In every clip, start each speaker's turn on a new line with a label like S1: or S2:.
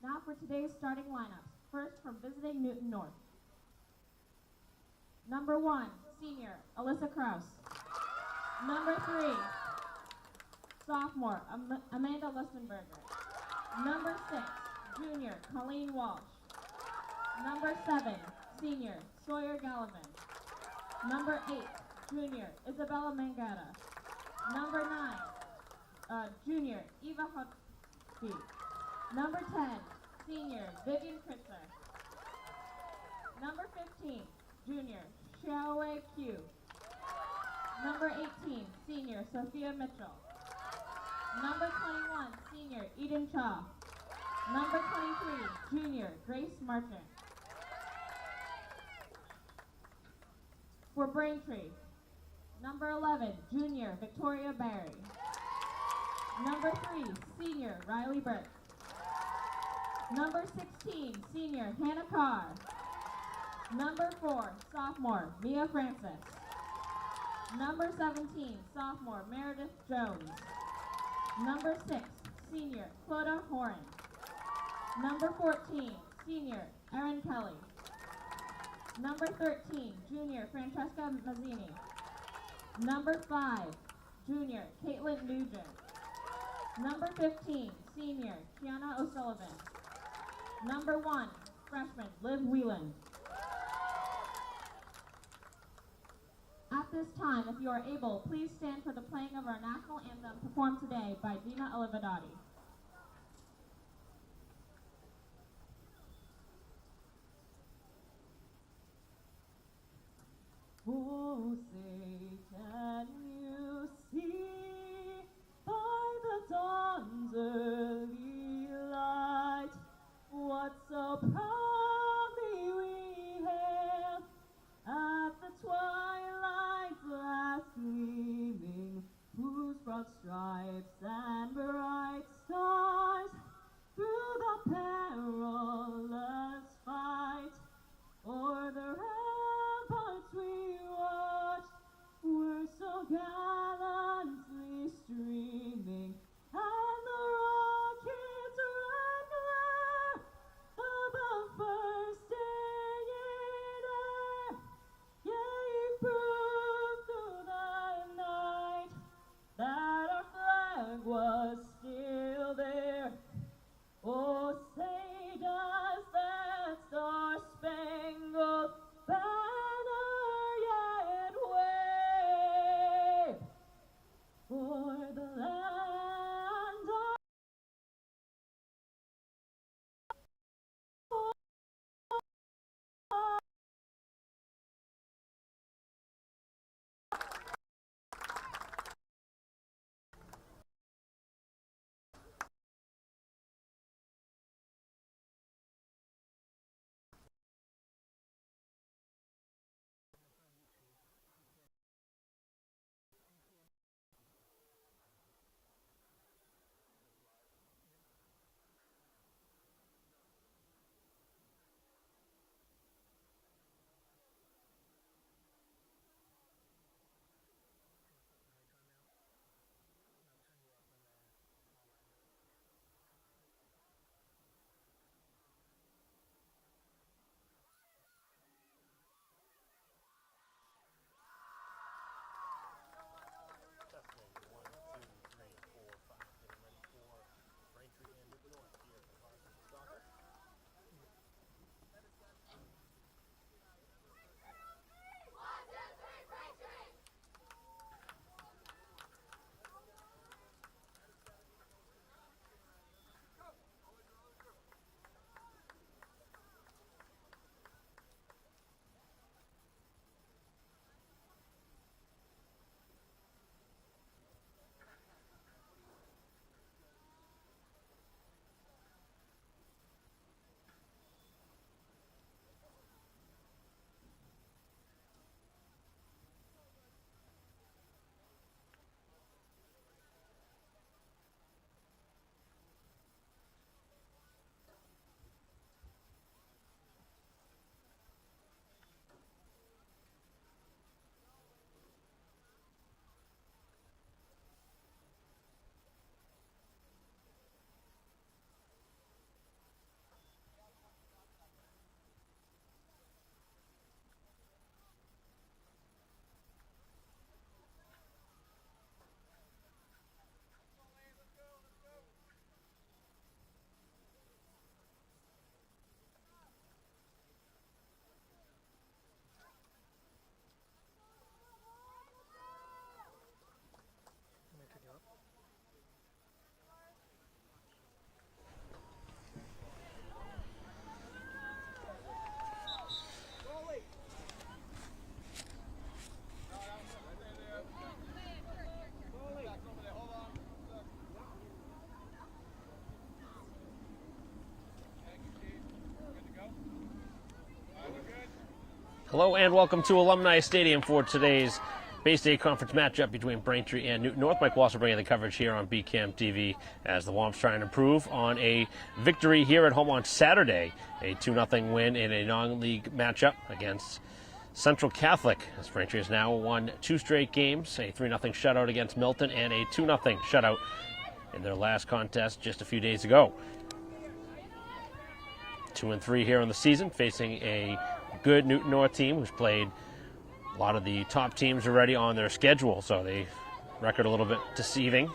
S1: Now for today's starting lineups. First, from visiting Newton North. Number 1, senior, Alyssa Kraus. Number 3, sophomore, Amanda Listenberger. Number 6, junior, Colleen Walsh. Number 7, senior, Sawyer Gallivan. Number 8, junior, Isabella Mangata. Number 9, junior, Eva Huckby. Number 10, senior, Vivian Kritzer. Number 15, junior, Xiaowei Q. Number 18, senior, Sophia Mitchell. Number 21, senior, Eden Cha. Number 23, junior, Grace Marchant. For Braintree, number 11, junior, Victoria Barry. Number 3, senior, Riley Burke. Number 16, senior, Hannah Carr. Number 4, sophomore, Mia Francis. Number 17, sophomore, Meredith Jones. Number 6, senior, Clodagh Horan. Number 14, senior, Erin Kelly. Number 13, junior, Francesca Mazzini. Number 5, junior, Caitlin Nugent. Number 15, senior, Kiana O'Sullivan. Number 1, freshman, Liv Whelan. At this time, if you are able, please stand for the playing of our national anthem performed today by Dina Olivedati. Oh, say, can you see by the dawn's early light what so proudly we hailed at the twilight's last gleaming, whose broad stripes and bright
S2: Hello and welcome to Alumni Stadium for today's Bay State Conference matchup between Braintree and Newton North. Mike Wasser bringing the coverage here on BCAM TV as the Womps try and improve on a victory here at home on Saturday. A 2-0 win in a non-league matchup against Central Catholic, as Braintree has now won 2 straight games, a 3-0 shutout against Milton and a 2-0 shutout in their last contest just a few days ago. 2-3 here on the season, facing a good Newton North team who's played a lot of the top teams already on their schedule, so the record a little bit deceiving.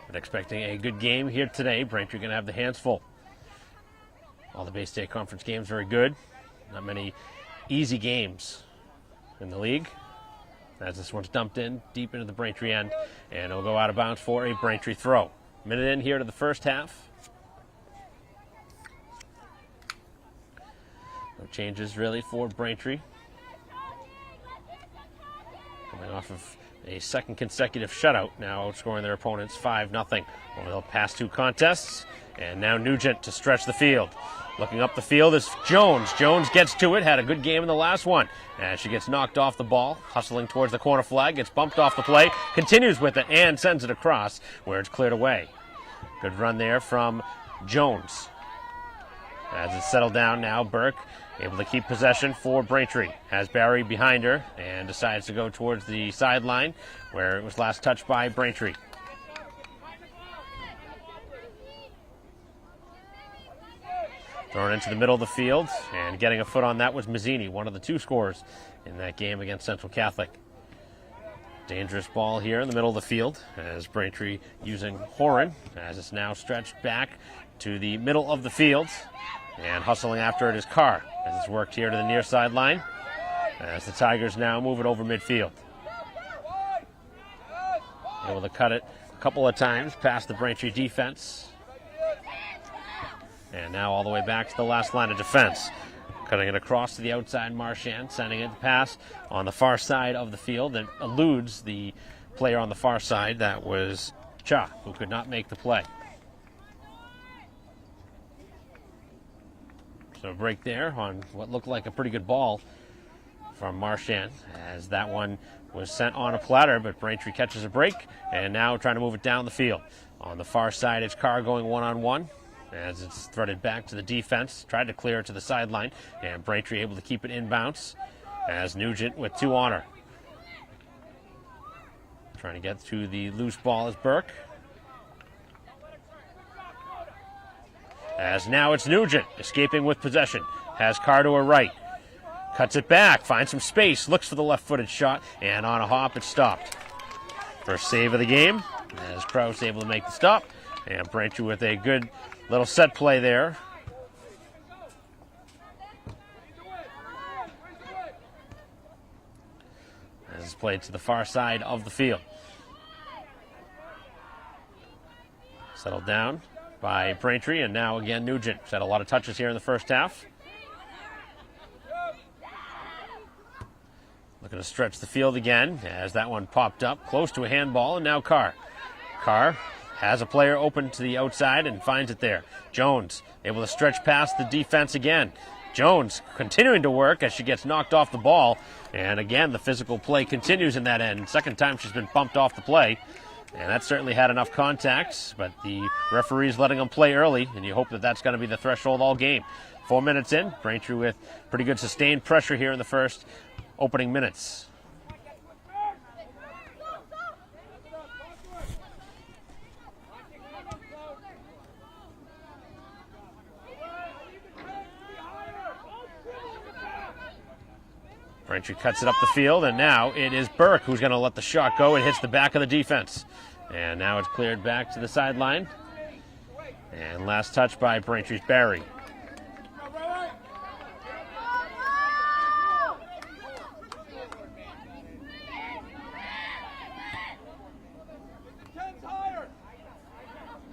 S2: But expecting a good game here today. Braintree going to have the hands full. All the Bay State Conference games very good. Not many easy games in the league, as this one's dumped in deep into the Braintree end, and it'll go out of bounds for a Braintree throw. Minute in here to the first half. No changes really for Braintree. Coming off of a second consecutive shutout, now outscoring their opponents 5-0 over the past 2 contests. And now Nugent to stretch the field. Looking up the field is Jones. Jones gets to it, had a good game in the last one. As she gets knocked off the ball, hustling towards the corner flag, gets bumped off the play, continues with it and sends it across where it's cleared away. Good run there from Jones. As it's settled down now, Burke able to keep possession for Braintree. Has Barry behind her and decides to go towards the sideline where it was last touched by Braintree. Thrown into the middle of the field, and getting a foot on that was Mazzini, one of the 2 scorers in that game against Central Catholic. Dangerous ball here in the middle of the field as Braintree using Horan, as it's now stretched back to the middle of the field. And hustling after it is Carr, as it's worked here to the near sideline, as the Tigers now move it over midfield. Able to cut it a couple of times past the Braintree defense. And now all the way back to the last line of defense. Cutting it across to the outside, Marchand, sending it to pass on the far side of the field that eludes the player on the far side. That was Cha, who could not make the play. So a break there on what looked like a pretty good ball from Marchand, as that one was sent on a platter, but Braintree catches a break and now trying to move it down the field. On the far side, it's Carr going one-on-one as it's threaded back to the defense. Tried to clear it to the sideline, and Braintree able to keep it inbounds as Nugent with 2 on her. Trying to get to the loose ball is Burke. As now it's Nugent, escaping with possession. Has Carr to her right. Cuts it back, finds some space, looks for the left-footed shot, and on a hop it's stopped. First save of the game, as Krause able to make the stop. And Braintree with a good little set play there. As it's played to the far side of the field. Settled down by Braintree, and now again Nugent. He's had a lot of touches here in the first half. Looking to stretch the field again as that one popped up close to a handball, and now Carr. Carr has a player open to the outside and finds it there. Jones able to stretch past the defense again. Jones continuing to work as she gets knocked off the ball, and again the physical play continues in that end. Second time she's been bumped off the play. And that certainly had enough contact, but the referee's letting them play early, and you hope that that's going to be the threshold all game. 4 minutes in, Braintree with pretty good sustained pressure here in the first opening minutes. Braintree cuts it up the field, and now it is Burke who's going to let the shot go. It hits the back of the defense. And now it's cleared back to the sideline. And last touch by Braintree's Barry.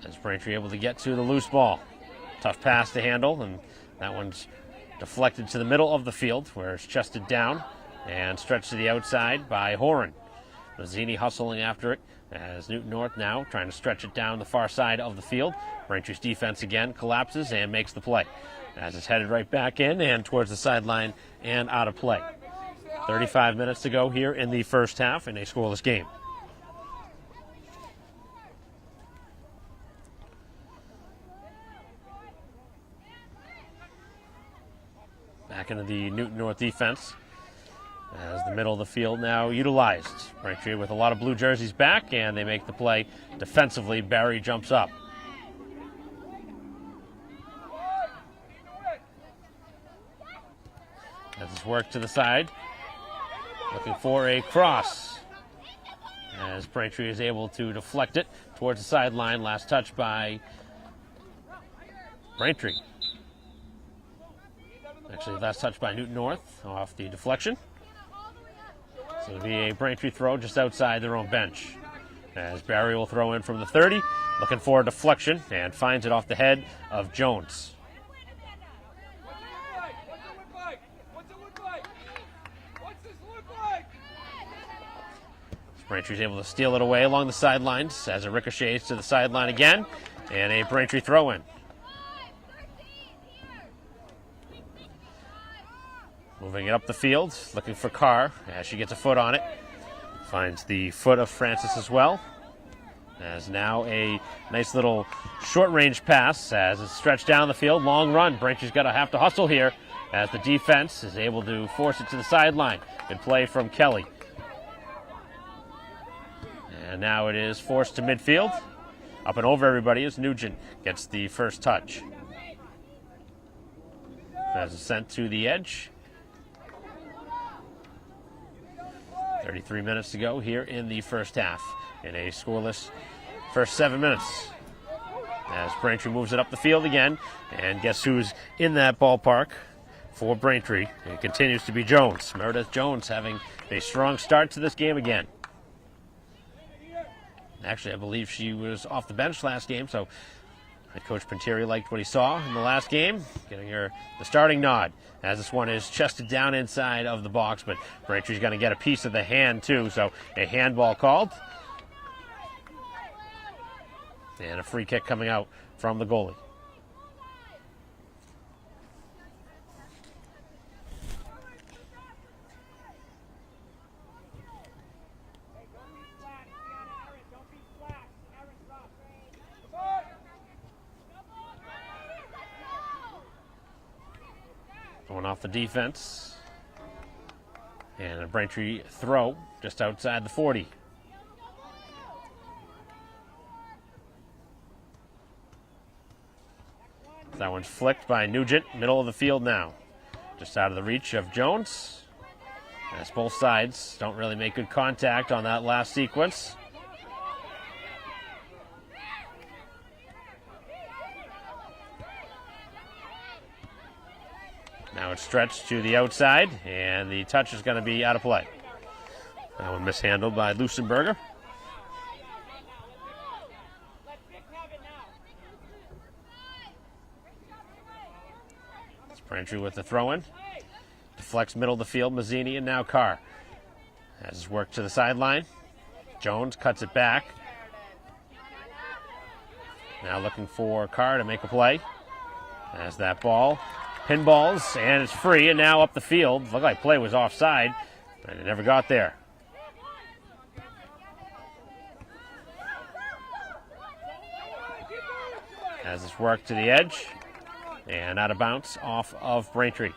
S2: As Braintree able to get to the loose ball. Tough pass to handle, and that one's deflected to the middle of the field where it's chested down and stretched to the outside by Horan. Mazzini hustling after it as Newton North now trying to stretch it down the far side of the field. Braintree's defense again collapses and makes the play. as it's headed right back in and towards the sideline and out of play. 35 minutes to go here in the first half in a scoreless game. Back into the Newton North defense as the middle of the field now utilized. Braintree with a lot of blue jerseys back, and they make the play defensively. Barry jumps up. As it's worked to the side, looking for a cross. As Braintree is able to deflect it towards the sideline. Last touch by Braintree. Actually, last touch by Newton North off the deflection. So it'll be a Braintree throw just outside their own bench. As Barry will throw in from the 30, looking for a deflection, and finds it off the head of Jones. Braintree's able to steal it away along the sidelines as it ricochets to the sideline again, and a Braintree throw-in. Moving it up the field, looking for Carr as she gets a foot on it. Finds the foot of Francis as well. As now a nice little short-range pass as it's stretched down the field. Long run. Braintree's got to have to hustle here as the defense is able to force it to the sideline. Good play from Kelly. And now it is forced to midfield. Up and over everybody as Nugent gets the first touch. As it's sent to the edge. 33 minutes to go here in the first half in a scoreless first 7 minutes. As Braintree moves it up the field again. And guess who's in that ballpark for Braintree? It continues to be Jones. Meredith Jones having a strong start to this game again. Actually, I believe she was off the bench last game, so Coach Panteri liked what he saw in the last game, getting her the starting nod as this one is chested down inside of the box, but Braintree's going to get a piece of the hand too, so a handball called. And a free kick coming out from the goalie. Going off the defense. And a Braintree throw just outside the 40. That one's flicked by Nugent, middle of the field now. Just out of the reach of Jones. As both sides don't really make good contact on that last sequence. Now it's stretched to the outside, and the touch is going to be out of play. That one mishandled by Lusenberger. It's Braintree with the throw-in. Deflects middle of the field, Mazzini, and now Carr. Has his work to the sideline. Jones cuts it back. Now looking for Carr to make a play. As that ball pinballs, and it's free, and now up the field. Looked like play was offside, but it never got there. As it's worked to the edge, and out of bounds off of Braintree.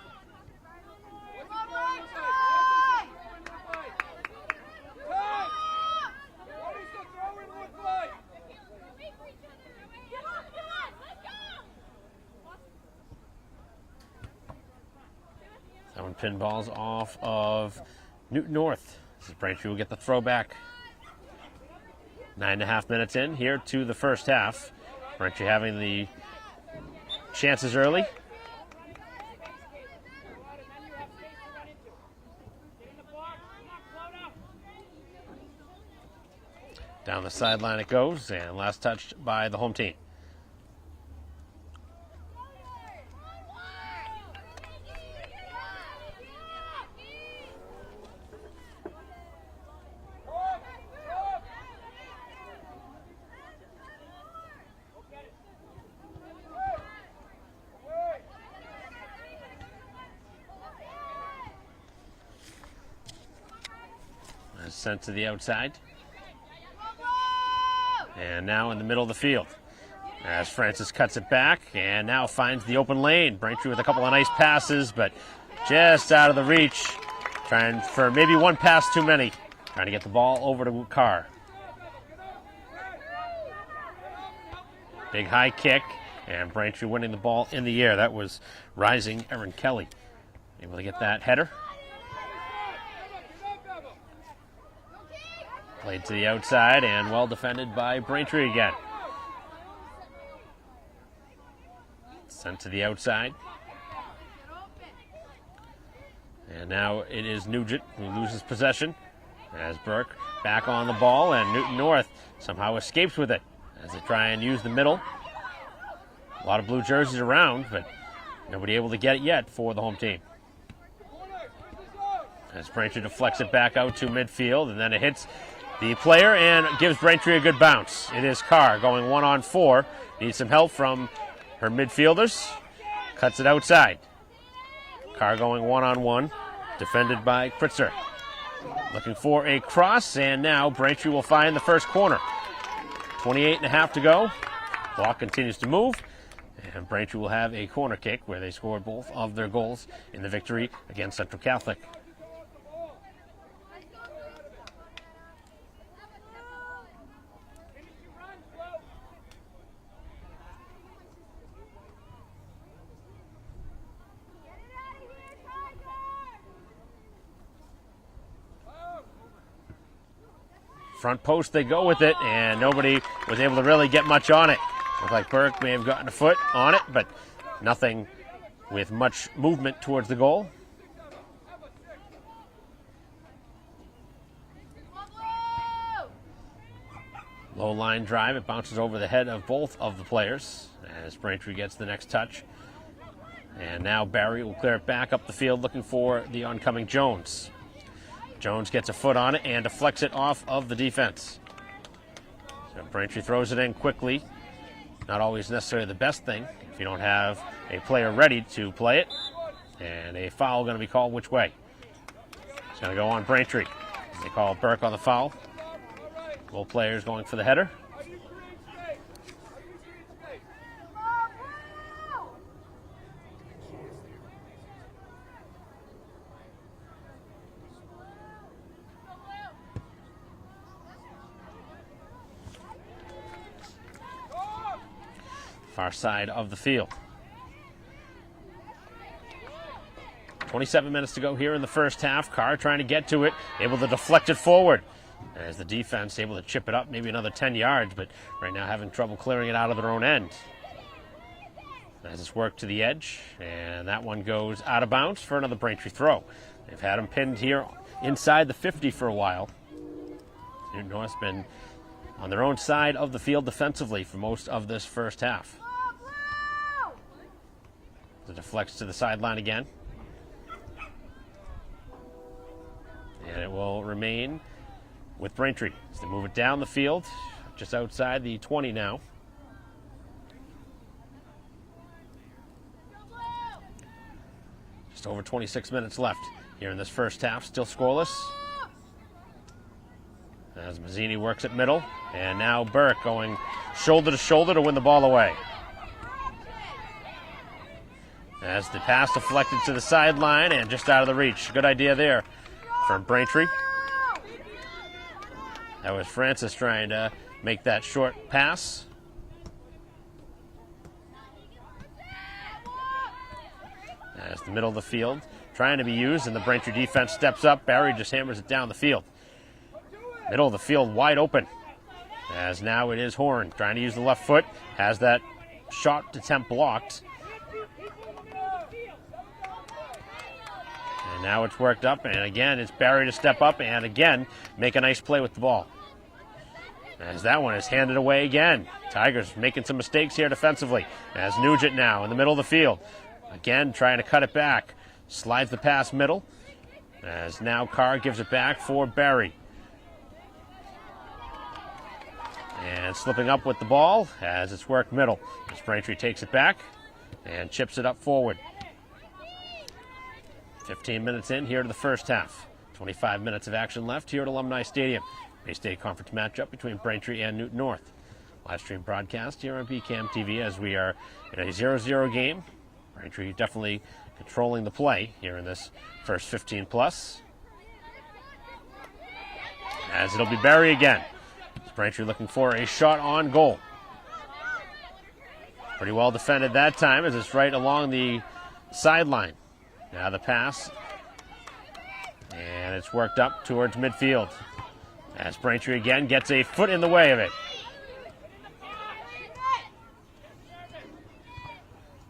S2: That one pinballs off of Newton North. This is Braintree will get the throw back. 9.5 minutes in here to the first half. Braintree having the chances early. Down the sideline it goes, and last touched by the home team. sent to the outside. And now in the middle of the field as Francis cuts it back and now finds the open lane. Braintree with a couple of nice passes, but just out of the reach. Trying for maybe one pass too many. Trying to get the ball over to Carr. Big high kick, and Braintree winning the ball in the air. That was rising Aaron Kelly. Able to get that header. Played to the outside and well defended by Braintree again. Sent to the outside. And now it is Nugent who loses possession as Burke back on the ball, and Newton North somehow escapes with it as they try and use the middle. A lot of blue jerseys around, but nobody able to get it yet for the home team. As Braintree deflects it back out to midfield, and then it hits the player and gives Braintree a good bounce. It is Carr going 1-on-4. Needs some help from her midfielders. Cuts it outside. Carr going 1-on-1, defended by Kritzer. Looking for a cross, and now Braintree will find the first corner. 28.5 to go. Clock continues to move, and Braintree will have a corner kick where they scored both of their goals in the victory against Central Catholic. Front post, they go with it, and nobody was able to really get much on it. Looked like Burke may have gotten a foot on it, but nothing with much movement towards the goal. Low line drive, it bounces over the head of both of the players as Braintree gets the next touch. And now Barry will clear it back up the field looking for the oncoming Jones. Jones gets a foot on it and deflects it off of the defense. So Braintree throws it in quickly. Not always necessarily the best thing if you don't have a player ready to play it. And a foul going to be called which way? It's going to go on Braintree. They call Burke on the foul. Both players going for the header. Far side of the field. 27 minutes to go here in the first half. Carr trying to get to it, able to deflect it forward. As the defense able to chip it up maybe another 10 yards, but right now having trouble clearing it out of their own end. As it's worked to the edge, and that one goes out of bounds for another Braintree throw. They've had them pinned here inside the 50 for a while. Newton North's been on their own side of the field defensively for most of this first half. It deflects to the sideline again. And it will remain with Braintree as they move it down the field, just outside the 20 now. Just over 26 minutes left here in this first half, still scoreless. As Mazzini works at middle, and now Burke going shoulder to shoulder to win the ball away. As the pass deflected to the sideline and just out of the reach. Good idea there from Braintree. That was Francis trying to make that short pass. As the middle of the field trying to be used, and the Braintree defense steps up. Barry just hammers it down the field. Middle of the field wide open. As now it is Horn trying to use the left foot. Has that shot attempt blocked. And now it's worked up, and again it's Barry to step up and again make a nice play with the ball. As that one is handed away again. Tigers making some mistakes here defensively. As Nugent now in the middle of the field. Again trying to cut it back. Slides the pass middle. As now Carr gives it back for Barry. And slipping up with the ball as it's worked middle. As Braintree takes it back and chips it up forward. 15 minutes in here to the first half. 25 minutes of action left here at Alumni Stadium. Bay-State Conference matchup between Braintree and Newton North. Live stream broadcast here on BCAM TV as we are in a 0-0 game. Braintree definitely controlling the play here in this first 15 plus. As it'll be Barry again. Braintree looking for a shot on goal. Pretty well defended that time as it's right along the sideline. Now the pass. And it's worked up towards midfield. As Braintree again gets a foot in the way of it.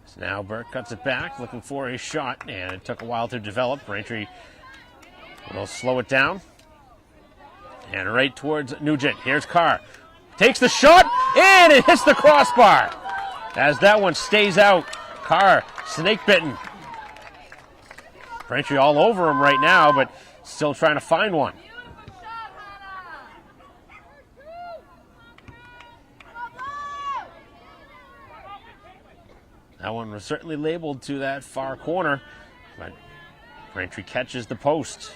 S2: So now Burke cuts it back, looking for a shot, and it took a while to develop. Braintree will slow it down. And right towards Nugent. Here's Carr. Takes the shot, and it hits the crossbar. As that one stays out, Carr snake bitten. Braintree all over him right now, but still trying to find one. That one was certainly labeled to that far corner, but Braintree catches the post.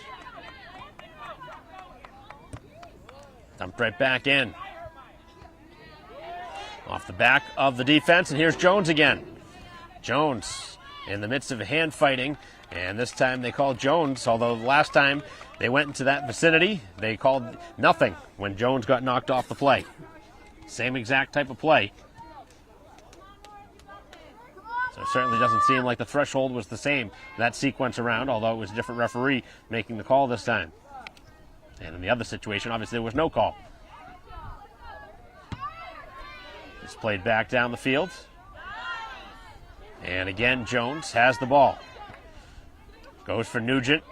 S2: Dumped right back in. Off the back of the defense, and here's Jones again. Jones in the midst of hand fighting, and this time they called Jones, although last time they went into that vicinity, they called nothing when Jones got knocked off the play. Same exact type of play. So it certainly doesn't seem like the threshold was the same that sequence around, although it was a different referee making the call this time. And in the other situation, obviously there was no call. It's played back down the field. And again, Jones has the ball. Goes for Nugent.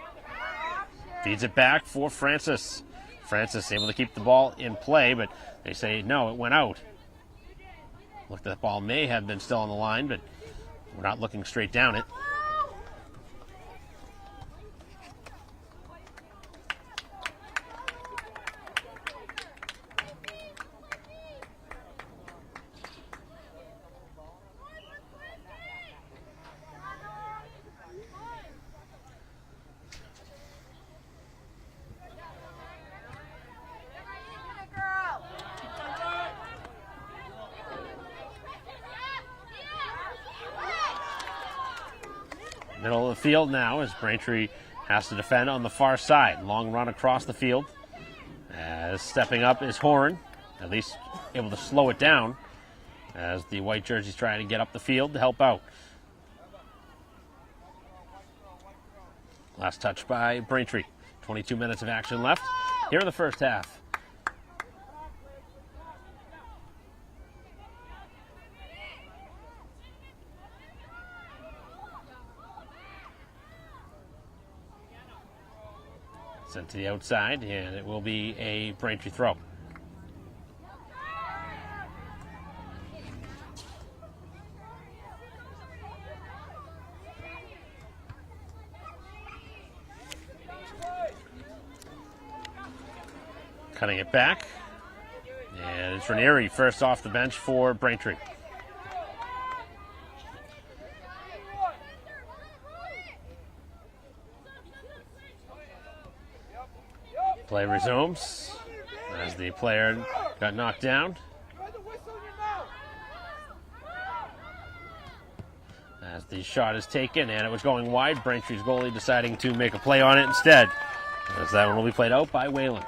S2: Feeds it back for Francis. Francis able to keep the ball in play, but they say no, it went out. Looked, the ball may have been still on the line, but we're not looking straight down it. Middle of the field now as Braintree has to defend on the far side. Long run across the field. As stepping up is Horn, at least able to slow it down as the white jerseys trying to get up the field to help out. Last touch by Braintree. 22 minutes of action left here in the first half. Sent to the outside, and it will be a Braintree throw. Cutting it back, and it's Ranieri first off the bench for Braintree. Play resumes as the player got knocked down. As the shot is taken and it was going wide, Braintree's goalie deciding to make a play on it instead. As that one will be played out by Whalen.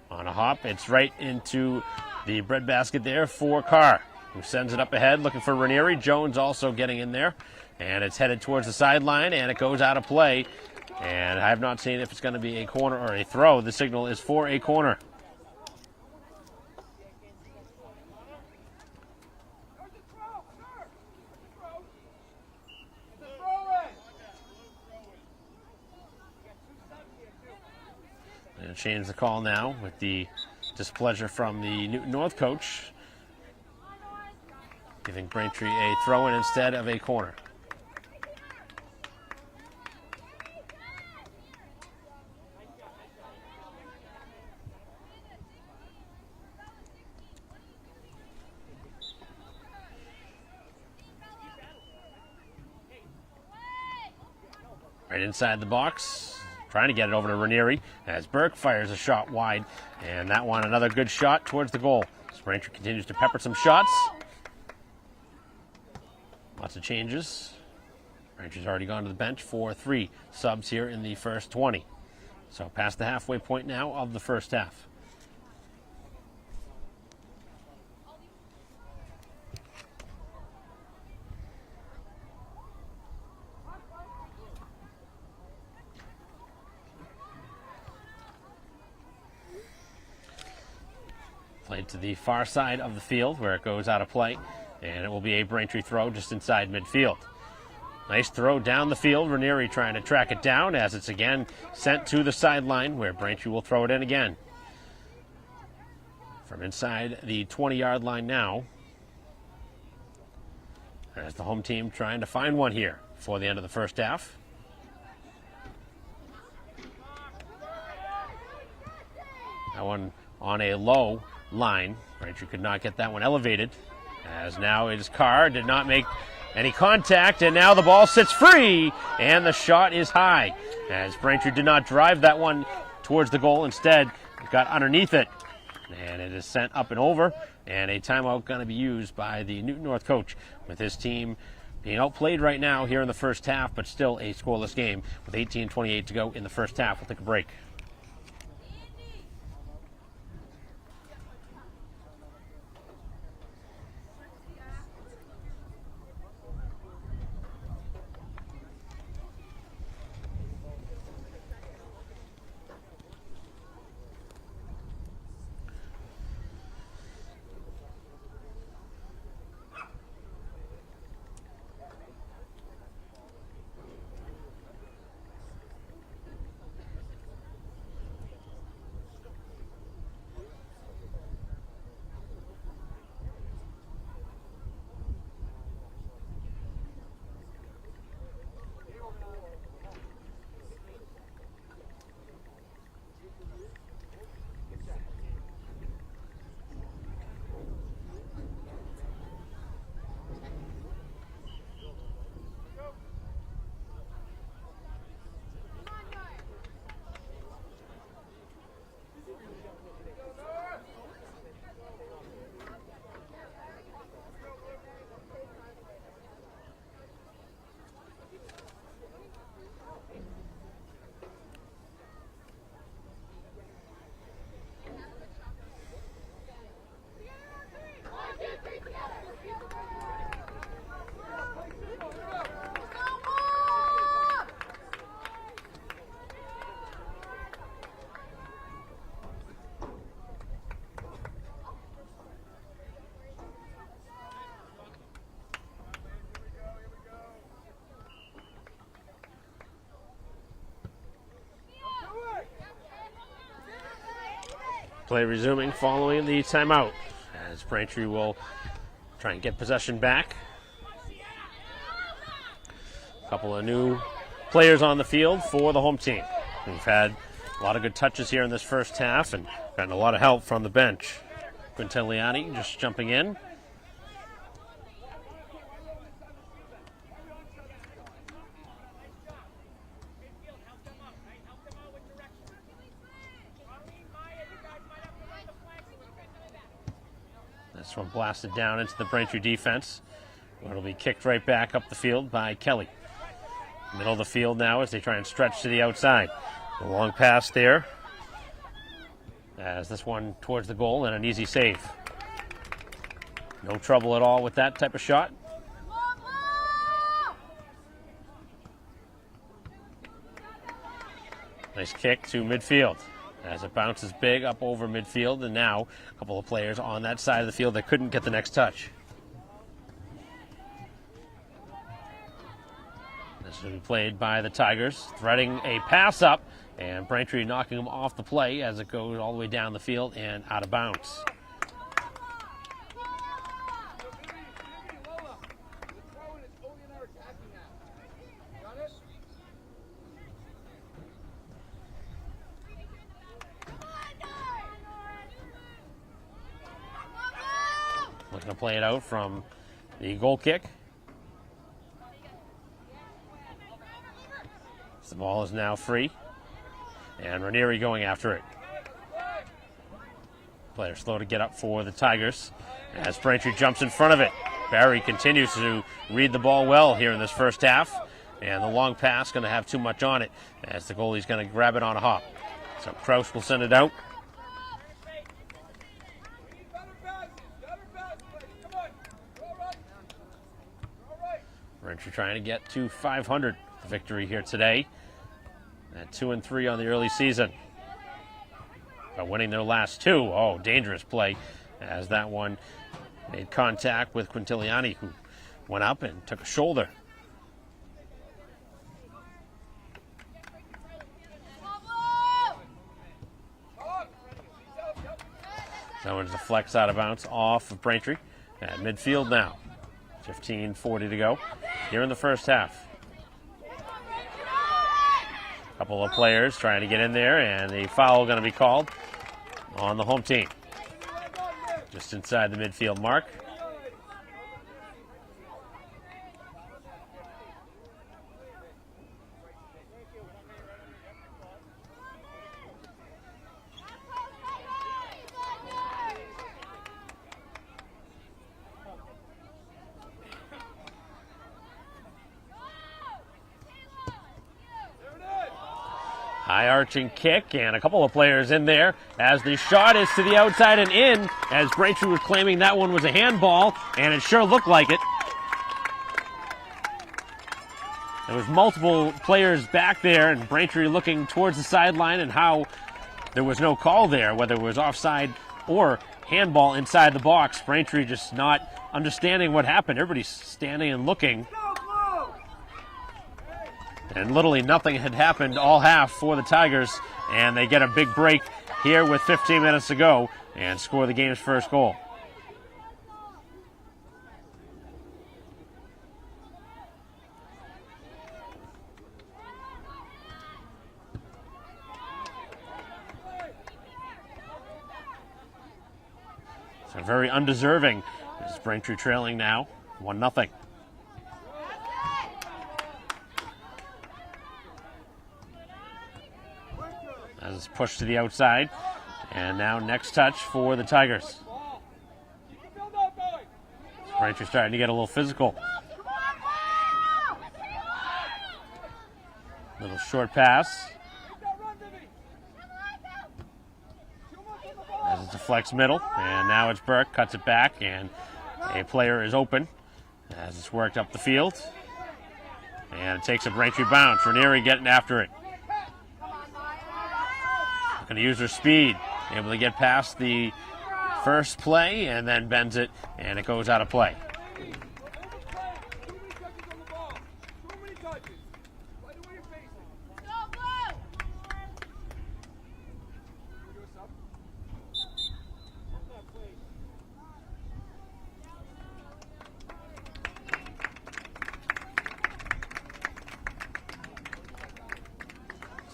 S2: On a hop, it's right into the breadbasket there for Carr, who sends it up ahead looking for Ranieri. Jones also getting in there, and it's headed towards the sideline, and it goes out of play. And I have not seen if it's going to be a corner or a throw. The signal is for a corner. And change the call now with the displeasure from the Newton North coach, giving Braintree a throw-in instead of a corner. Right inside the box, trying to get it over to Ranieri as Burke fires a shot wide, and that one another good shot towards the goal. Braintree continues to pepper some shots. Lots of changes. Braintree's already gone to the bench for 3 subs here in the first 20. So past the halfway point now of the first half. Played to the far side of the field where it goes out of play, and it will be a Braintree throw just inside midfield. Nice throw down the field. Ranieri trying to track it down as it's again sent to the sideline where Braintree will throw it in again. From inside the 20-yard line now, as the home team trying to find one here before the end of the first half. That one on a low line. Braintree could not get that one elevated, as now it is Carr, did not make any contact, and now the ball sits free, and the shot is high, as Braintree did not drive that one towards the goal. Instead, it got underneath it, and it is sent up and over, and a timeout going to be used by the Newton North coach, with his team being outplayed right now here in the first half, but still a scoreless game with 18:28 to go in the first half. We'll take a break. Play resuming following the timeout, as Braintree will try and get possession back. A couple of new players on the field for the home team. We've had a lot of good touches here in this first half and gotten a lot of help from the bench. Quintiliani just jumping in. This one blasted down into the Braintree defense. It'll be kicked right back up the field by Kelly. Middle of the field now as they try and stretch to the outside. A long pass there, as this one towards the goal, and an easy save. No trouble at all with that type of shot. Nice kick to midfield as it bounces big up over midfield, and now a couple of players on that side of the field that couldn't get the next touch. This will be played by the Tigers, threading a pass up, and Braintree knocking them off the play as it goes all the way down the field and out of bounds. Looking to play it out from the goal kick. The ball is now free. And Ranieri going after it. Player slow to get up for the Tigers as Braintree jumps in front of it. Barry continues to read the ball well here in this first half. And the long pass going to have too much on it as the goalie's going to grab it on a hop. So Kraus will send it out. Braintree trying to get to 500 victory here today. At 2-3 on the early season. By winning their last two. Oh, dangerous play as that one made contact with Quintiliani, who went up and took a shoulder. That one's a flex out of bounds off of Braintree at midfield now. 15:40 to go here in the first half. A couple of players trying to get in there, and the foul going to be called on the home team. Just inside the midfield mark. High arching kick, and a couple of players in there as the shot is to the outside and in, as Braintree was claiming that one was a handball, and it sure looked like it. There was multiple players back there, and Braintree looking towards the sideline, and how there was no call there, whether it was offside or handball inside the box. Braintree just not understanding what happened. Everybody's standing and looking. And literally nothing had happened all half for the Tigers, and they get a big break here with 15 minutes to go and score the game's first goal. So very undeserving. This is Braintree trailing now, 1-0. As it's pushed to the outside. And now next touch for the Tigers. Braintree starting to get a little physical. Little short pass. As it deflects middle. And now it's Burke, cuts it back, and a player is open as it's worked up the field. And it takes a Braintree bounce. Ranieri getting after it. Going to use her speed, able to get past the first play and then bends it, and it goes out of play.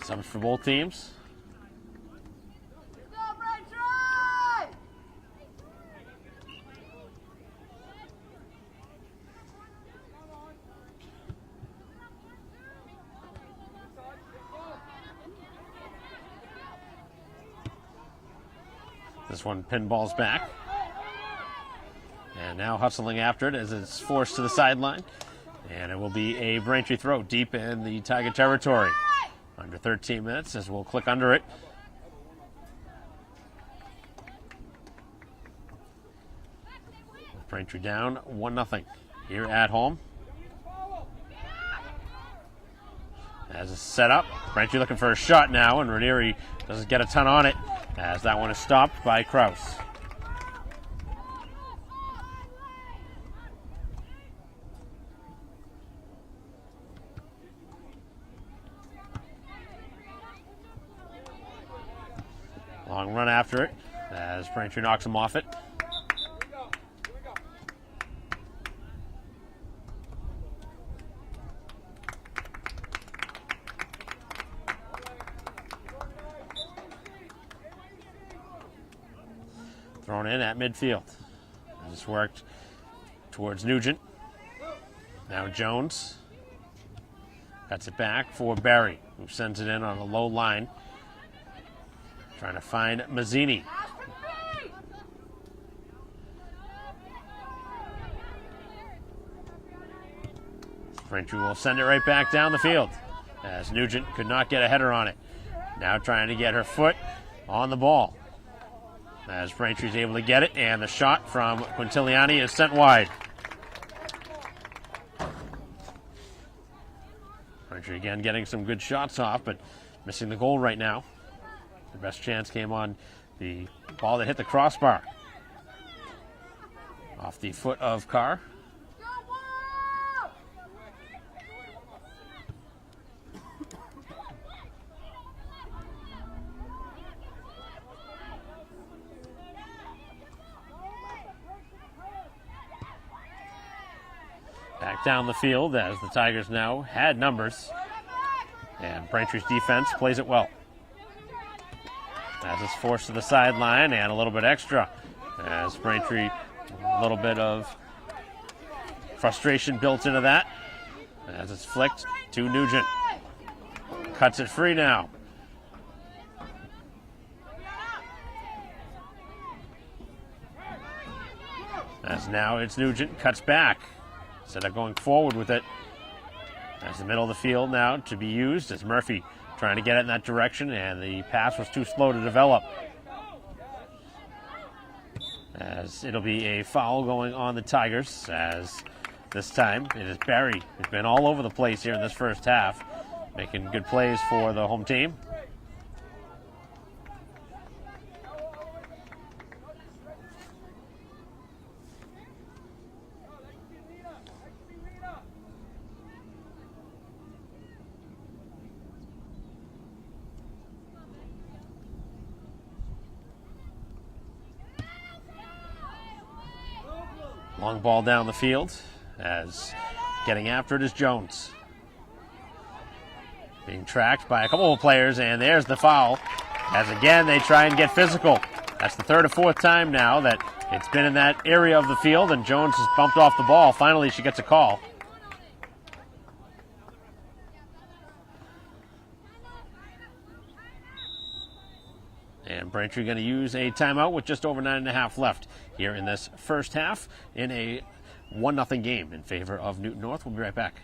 S2: Subs for both teams. This one pinballs back. And now hustling after it as it's forced to the sideline. And it will be a Braintree throw deep in the Tiger territory. Under 13 minutes as we'll click under it. Braintree down 1-0 here at home. As it's set up, Braintree looking for a shot now, and Ranieri doesn't get a ton on it as that one is stopped by Kraus. Long run after it as Braintree knocks him off it. Thrown in at midfield. Just worked towards Nugent. Now Jones. Cuts it back for Barry, who sends it in on a low line. Trying to find Mazzini. Braintree will send it right back down the field, as Nugent could not get a header on it. Now trying to get her foot on the ball, as Braintree's able to get it, and the shot from Quintiliani is sent wide. Braintree again getting some good shots off, but missing the goal right now. The best chance came on the ball that hit the crossbar. Off the foot of Carr. Back down the field as the Tigers now had numbers. And Braintree's defense plays it well. As it's forced to the sideline and a little bit extra. As Braintree, a little bit of frustration built into that. As it's flicked to Nugent. Cuts it free now. As now it's Nugent, cuts back. Instead of going forward with it. That's the middle of the field now to be used as Murphy trying to get it in that direction, and the pass was too slow to develop. As it'll be a foul going on the Tigers, as this time it is Barry, who's been all over the place here in this first half, making good plays for the home team. Long ball down the field, as getting after it is Jones. Being tracked by a couple of players, and there's the foul. As again, they try and get physical. That's the third or fourth time now that it's been in that area of the field, and Jones has bumped off the ball. Finally, she gets a call. And Braintree going to use a timeout with just over 9.5 left here in this first half in a 1-0 game in favor of Newton North. We'll be right back.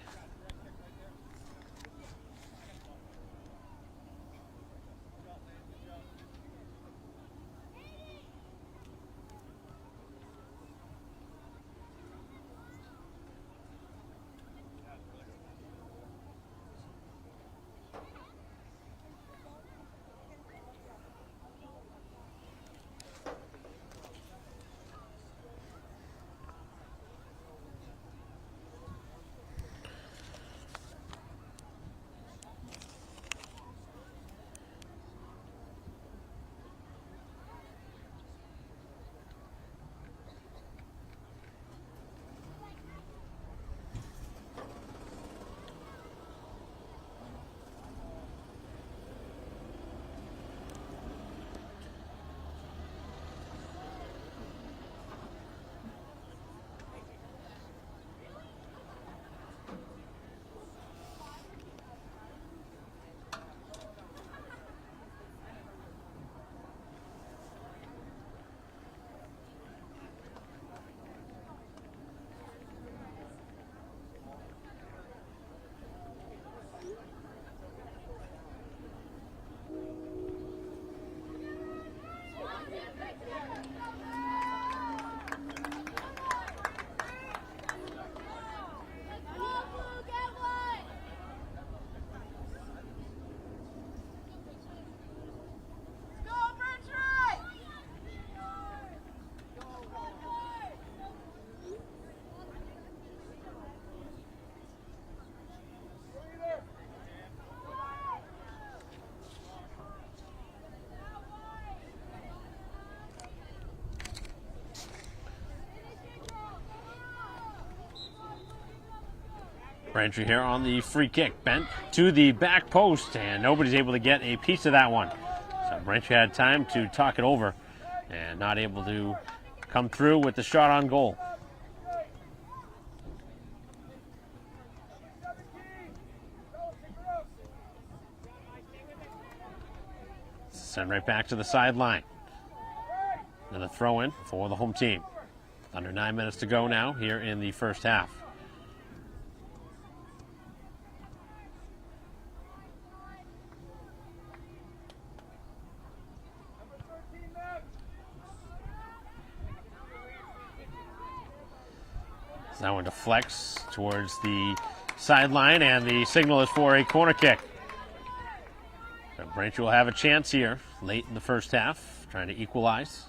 S2: Braintree here on the free kick, bent to the back post, and nobody's able to get a piece of that one. So Braintree had time to talk it over and not able to come through with the shot on goal. send right back to the sideline. Another throw in for the home team. Under 9 minutes to go now here in the first half. So that one deflects towards the sideline, and the signal is for a corner kick. So Braintree will have a chance here late in the first half, trying to equalize.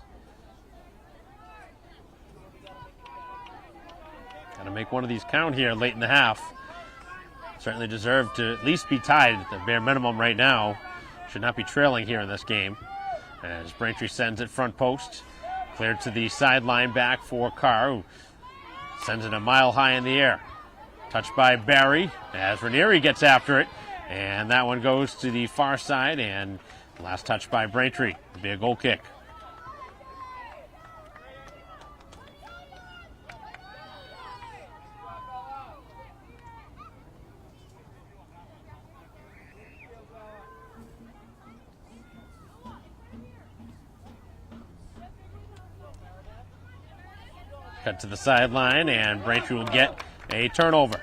S2: Got to make one of these count here late in the half. Certainly deserve to at least be tied at the bare minimum right now. Should not be trailing here in this game. As Braintree sends it front post. Cleared to the sideline back for Carr, who sends it a mile high in the air. Touched by Barry as Ranieri gets after it. And that one goes to the far side, and last touch by Braintree. It'll be a goal kick. Cut to the sideline, and Braintree will get a turnover.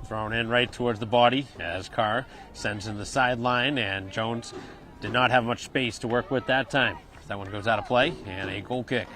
S2: Thrown in right towards the body as Carr sends in the sideline, and Jones did not have much space to work with that time. That one goes out of play, and a goal kick.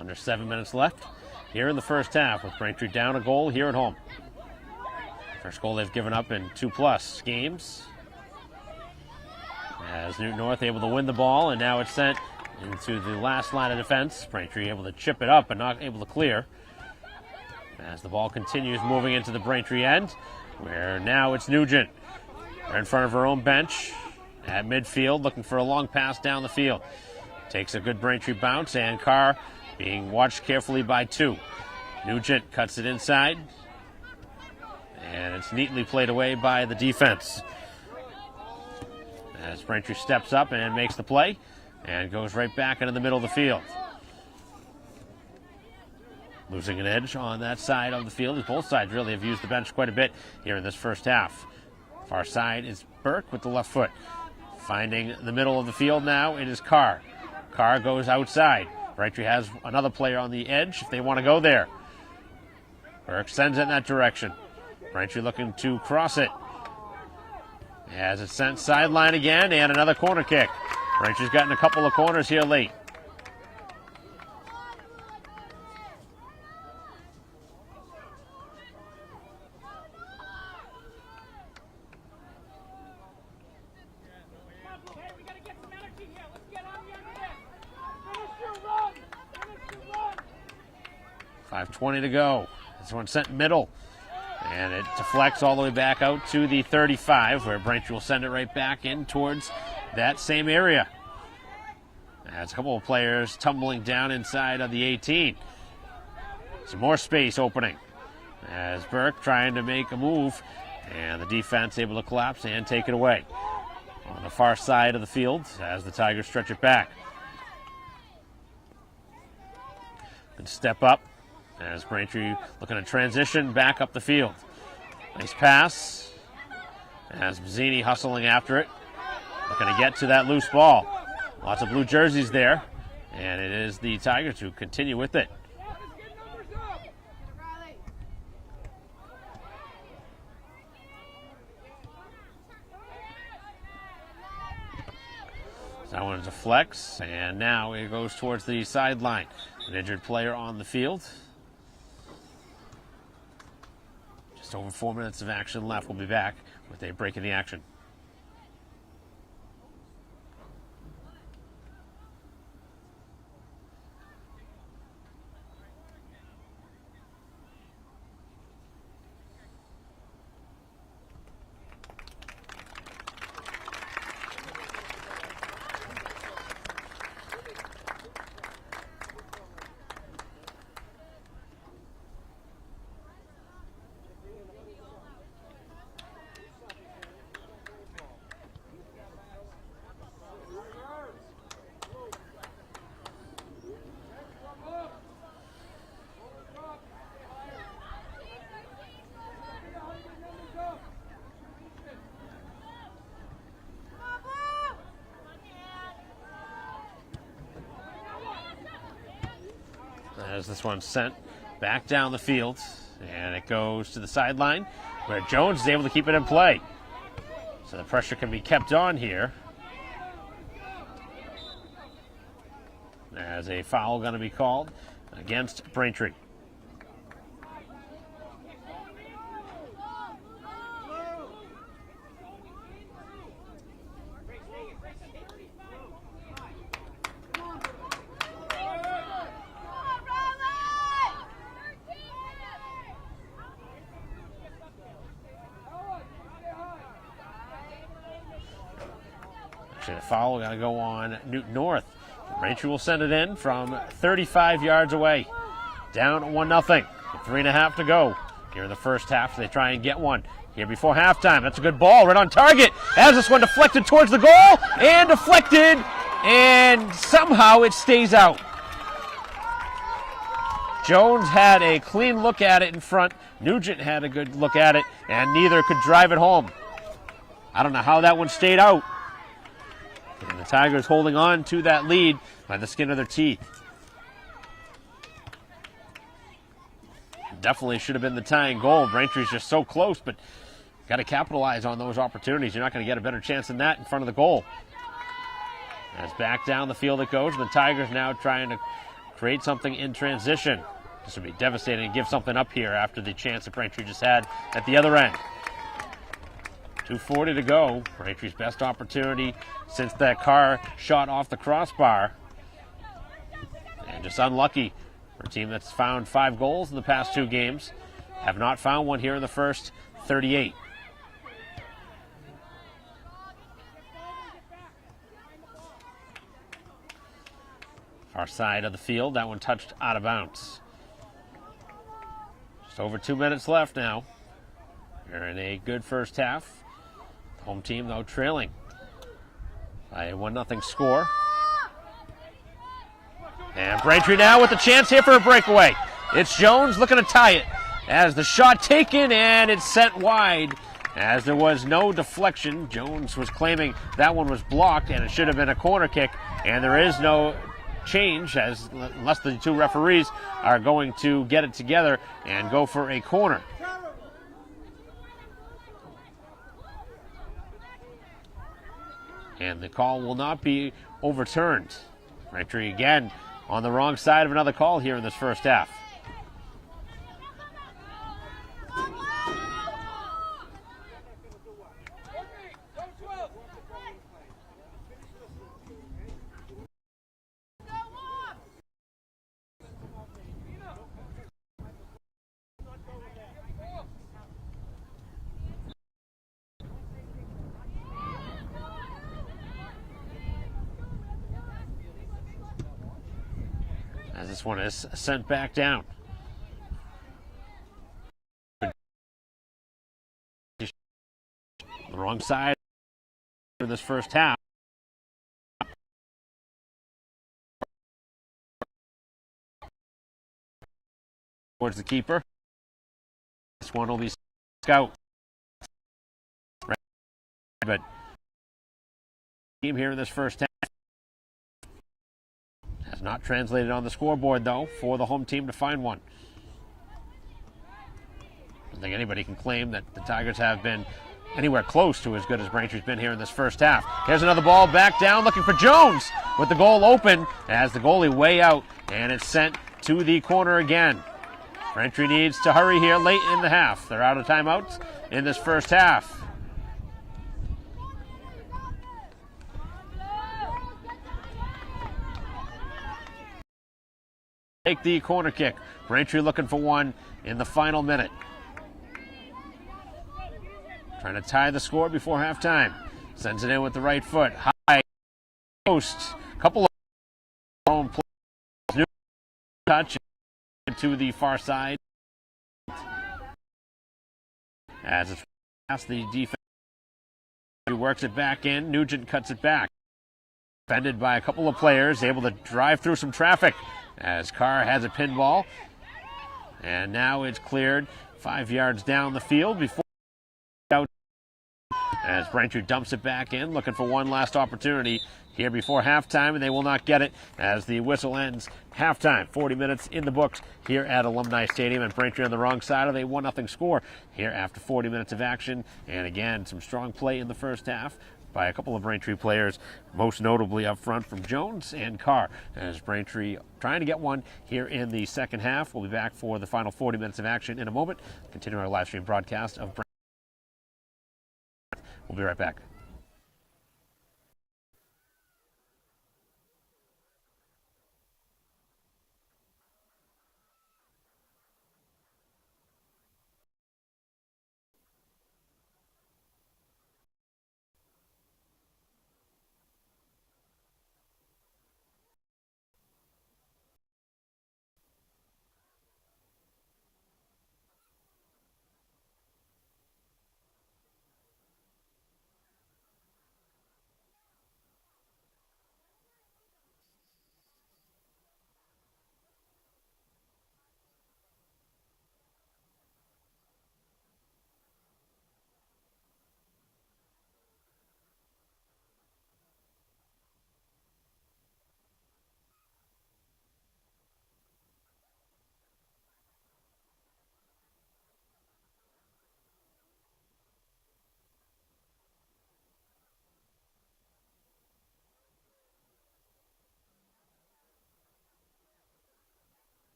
S2: Under 7 minutes left here in the first half, with Braintree down a goal here at home. First goal they've given up in 2+ games. As Newton North able to win the ball, and now it's sent into the last line of defense. Braintree able to chip it up and not able to clear. As the ball continues moving into the Braintree end, where now it's Nugent. They're in front of her own bench at midfield, looking for a long pass down the field. Takes a good Braintree bounce, and Carr being watched carefully by two. Nugent cuts it inside, and it's neatly played away by the defense. As Braintree steps up and makes the play, and goes right back into the middle of the field. Losing an edge on that side of the field, as both sides really have used the bench quite a bit here in this first half. Far side is Burke with the left foot. Finding the middle of the field now, it is Carr. Carr goes outside. Braintree has another player on the edge if they want to go there. Burke sends it in that direction. Braintree looking to cross it. As it's sent sideline again, and another corner kick. Braintree's gotten a couple of corners here late. .5:20 to go. This one sent middle, and it deflects all the way back out to the 35, where Braintree will send it right back in towards that same area. That's a couple of players tumbling down inside of the 18. Some more space opening as Burke trying to make a move, and the defense able to collapse and take it away. On the far side of the field as the Tigers stretch it back. Good step up as Braintree looking to transition back up the field. Nice pass as Mazzini hustling after it. Looking to get to that loose ball. Lots of blue jerseys there, and it is the Tigers who continue with it. So that one deflects, and now it goes towards the sideline. An injured player on the field. Just over 4 minutes of action left. We'll be back with a break in the action. as this one's sent back down the field, and it goes to the sideline where Jones is able to keep it in play. So the pressure can be kept on here. As a foul going to be called against Braintree. Actually, the foul got to go on Newton North. Braintree will send it in from 35 yards away. Down 1-0. 3.5 to go here in the first half. They try and get one here before halftime. That's a good ball right on target. As this one deflected towards the goal and deflected, and somehow it stays out. Jones had a clean look at it in front. Nugent had a good look at it, and neither could drive it home. I don't know how that one stayed out. And the Tigers holding on to that lead by the skin of their teeth. Definitely should have been the tying goal. Braintree's just so close, but got to capitalize on those opportunities. You're not going to get a better chance than that in front of the goal. As back down the field it goes. The Tigers now trying to create something in transition. This would be devastating to give something up here after the chance that Braintree just had at the other end. 2:40 to go. Braintree's best opportunity since that car shot off the crossbar. And just unlucky for a team that's found 5 goals in the past 2 games. Have not found one here in the first 38. Far side of the field. That one touched out of bounds. Just over 2 minutes left now. We're in a good first half. Home team, though, trailing by a 1-0 score. And Braintree now with the chance here for a breakaway. It's Jones looking to tie it as the shot taken, and it's sent wide as there was no deflection. Jones was claiming that one was blocked and it should have been a corner kick, and there is no change unless the 2 referees are going to get it together and go for a corner. And the call will not be overturned. Braintree again on the wrong side of another call here in this first half. As this one is sent back down. The wrong side in this first half. Towards the keeper. This one will be scout. But team here in this first half. Has not translated on the scoreboard, though, for the home team to find one. I don't think anybody can claim that the Tigers have been anywhere close to as good as Braintree's been here in this first half. Here's another ball back down, looking for Jones with the goal open as the goalie way out, and it's sent to the corner again. Braintree needs to hurry here late in the half. They're out of timeouts in this first half. Take the corner kick. Braintree looking for one in the final minute. Trying to tie the score before halftime. Sends it in with the right foot. High post. Couple of home plays. New touch to the far side. As it's past the defense. He works it back in. Nugent cuts it back. Defended by a couple of players. Able to drive through some traffic. As Carr has a pinball, and now it's cleared 5 yards down the field before out as as Braintree dumps it back in, looking for one last opportunity here before halftime, and they will not get it as the whistle ends. Halftime, 40 minutes in the books here at Alumni Stadium, and Braintree on the wrong side of a 1-0 score here after 40 minutes of action. And again, some strong play in the first half by a couple of Braintree players, most notably up front from Jones and Carr, as Braintree trying to get one here in the second half. We'll be back for the final 40 minutes of action in a moment, continuing our live stream broadcast of Braintree. We'll be right back.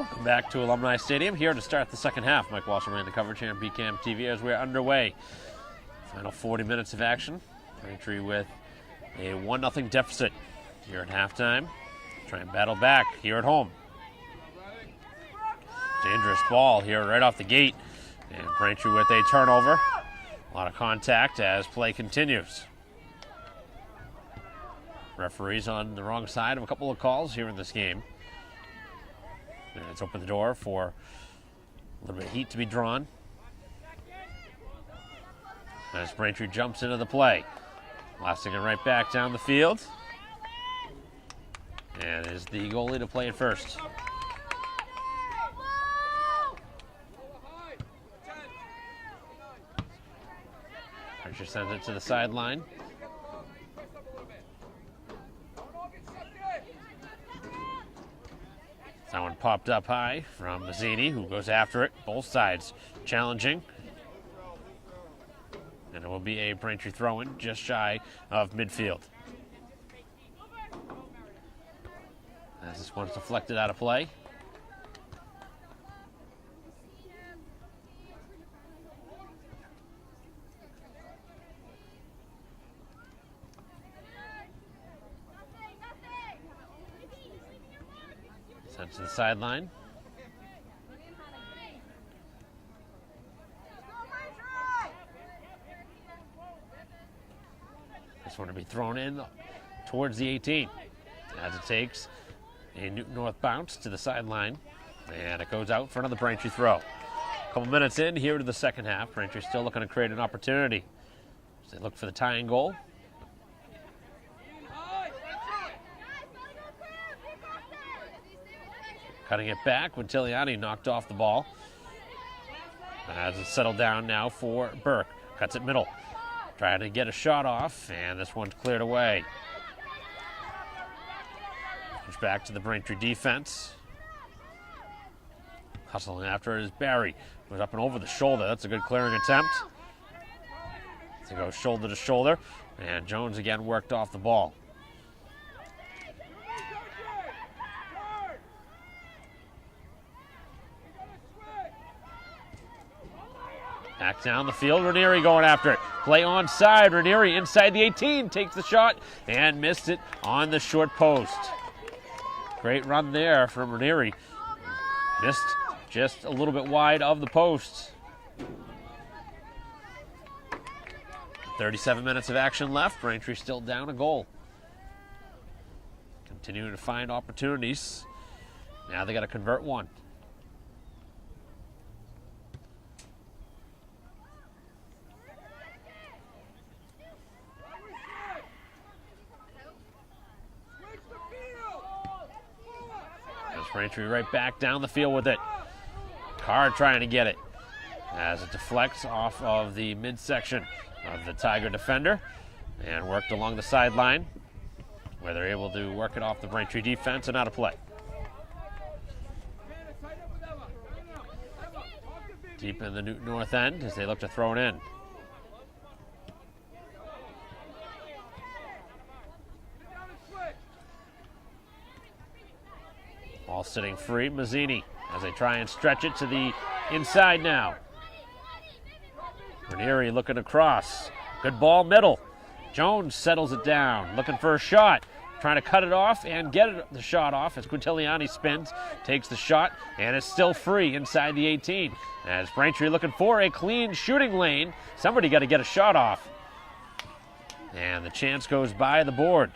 S2: Welcome back to Alumni Stadium. Here to start the second half. Mike Walsham ran the coverage here on BCAM TV as we're underway. Final 40 minutes of action. Braintree with a 1-0 deficit here at halftime. Try and battle back here at home. Dangerous ball here right off the gate. And Braintree with a turnover. A lot of contact as play continues. Referees on the wrong side of a couple of calls here in this game. And it's opened the door for a little bit of heat to be drawn. As Braintree jumps into the play. Blasting it right back down the field. And is the goalie to play it first. Braintree sends it to the sideline. That one popped up high from Mazzini, who goes after it. Both sides challenging. And it will be a Braintree throw-in just shy of midfield. As this one's deflected out of play. Sent to the sideline. This one to be thrown in towards the 18 as it takes a Newton North bounce to the sideline, and it goes out for another Braintree throw. A couple minutes in here to the second half. Braintree still looking to create an opportunity as they look for the tying goal. Cutting it back when Tiliani knocked off the ball. As it's settled down now for Burke. Cuts it middle. Trying to get a shot off, and this one's cleared away. Push back to the Braintree defense. Hustling after it is Barry. Goes up and over the shoulder. That's a good clearing attempt. So goes shoulder to shoulder, and Jones again worked off the ball. Back down the field, Ranieri going after it. Play onside, Ranieri inside the 18, takes the shot and missed it on the short post. Great run there from Ranieri. Missed just a little bit wide of the post. 37 minutes of action left, Braintree still down a goal. Continuing to find opportunities. Now they got to convert one. Braintree right back down the field with it. Card trying to get it as it deflects off of the midsection of the Tiger defender and worked along the sideline where they're able to work it off the Braintree defense and out of play. Deep in the Newton North end as they look to throw it in. Ball sitting free, Mazzini, as they try and stretch it to the inside now. Ranieri looking across. Good ball, middle. Jones settles it down, looking for a shot. Trying to cut it off and get the shot off as Quintiliani spins, takes the shot, and it's still free inside the 18. As Braintree looking for a clean shooting lane. Somebody got to get a shot off. And the chance goes by the board.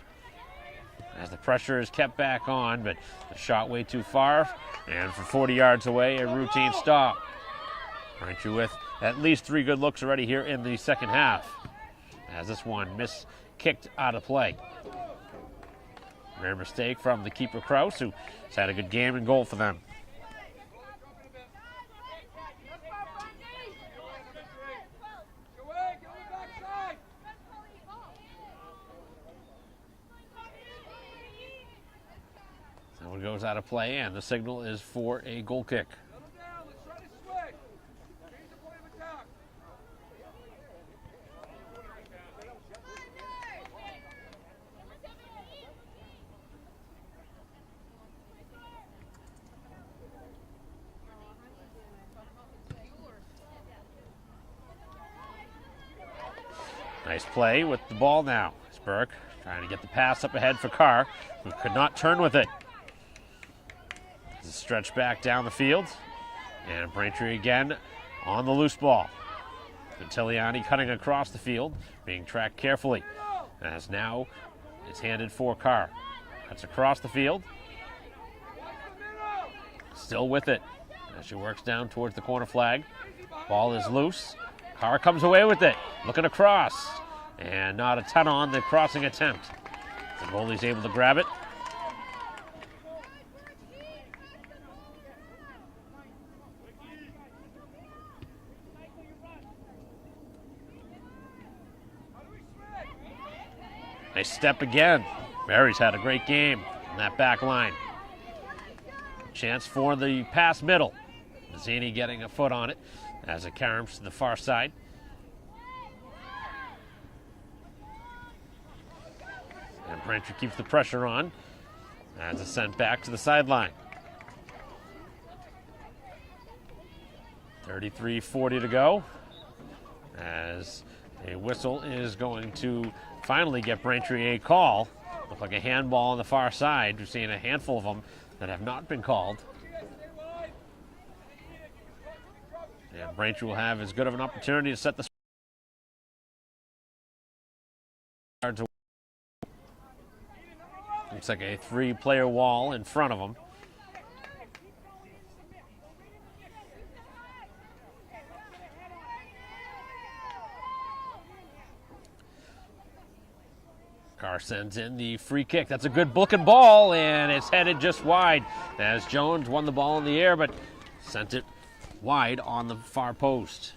S2: As the pressure is kept back on, but the shot way too far, and from 40 yards away, a routine stop. Braintree with at least 3 good looks already here in the second half, as this one kicked out of play. Rare mistake from the keeper Kraus, who has had a good game and goal for them. That one goes out of play, and the signal is for a goal kick. Nice play with the ball now. Burke trying to get the pass up ahead for Carr, who could not turn with it. This is stretched back down the field. And Braintree again on the loose ball. Ventiliani cutting across the field, being tracked carefully. As now it's handed for Carr. Cuts across the field. Still with it as she works down towards the corner flag. Ball is loose. Carr comes away with it, looking across. And not a ton on the crossing attempt. The goalie's able to grab it. Nice step again. Mary's had a great game in that back line. Chance for the pass middle. Mazzini getting a foot on it as it caroms to the far side. And Braintree keeps the pressure on as it's sent back to the sideline. 33:40 to go as a whistle is going to finally get Braintree a call. Look like a handball on the far side. We're seeing a handful of them that have not been called. And Braintree will have as good of an opportunity to set the yards away. Looks like a three-player wall in front of them. Carr sends in the free kick. That's a good looking ball, and it's headed just wide as Jones won the ball in the air, but sent it wide on the far post.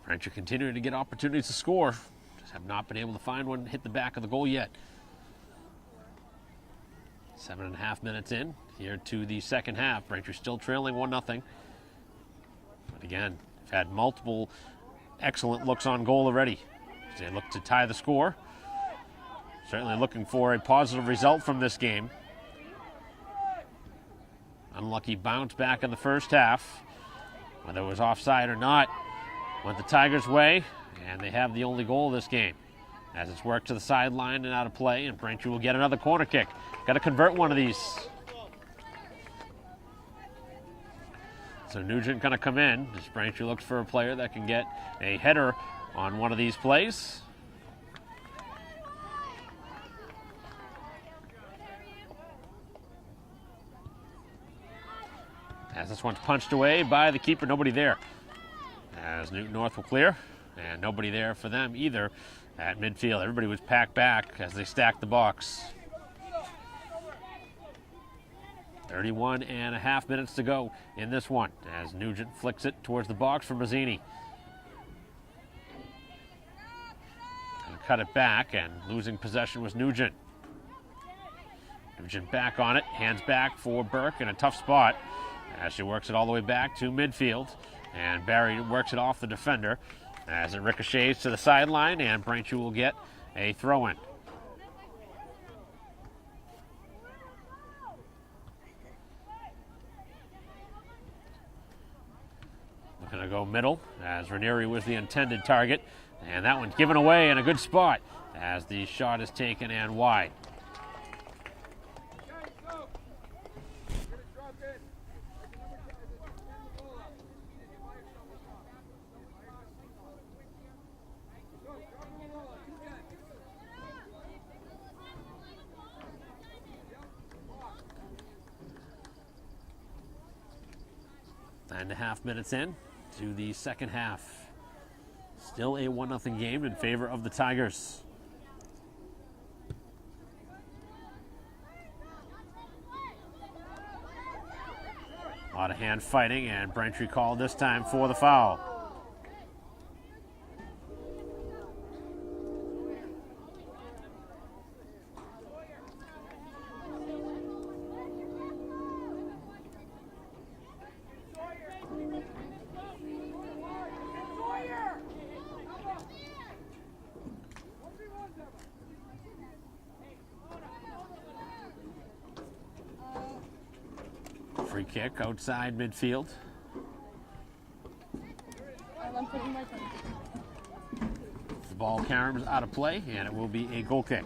S2: Braintree continuing to get opportunities to score. Just have not been able to find one hit the back of the goal yet. 7.5 minutes in here to the second half. Braintree still trailing 1-0. But again, they've had multiple excellent looks on goal already. They look to tie the score. Certainly looking for a positive result from this game. Unlucky bounce back in the first half. Whether it was offside or not, went the Tigers' way, and they have the only goal of this game. As it's worked to the sideline and out of play, and Braintree will get another corner kick. Got to convert one of these. So Nugent going to come in. As Braintree looks for a player that can get a header on one of these plays. As this one's punched away by the keeper, nobody there. As Newton North will clear, and nobody there for them either at midfield. Everybody was packed back as they stacked the box. 31.5 minutes to go in this one as Nugent flicks it towards the box for Mazzini. And cut it back, and losing possession was Nugent. Nugent back on it, hands back for Burke in a tough spot as she works it all the way back to midfield. And Barry works it off the defender as it ricochets to the sideline, and Braintree will get a throw-in. Looking to go middle as Ranieri was the intended target. And that one's given away in a good spot as the shot is taken and wide. Nine and a half minutes in to the second half. Still a 1-0 game in favor of the Tigers. A lot of hand fighting, and Braintree called this time for the foul. kick outside midfield. The ball caroms out of play, and it will be a goal kick.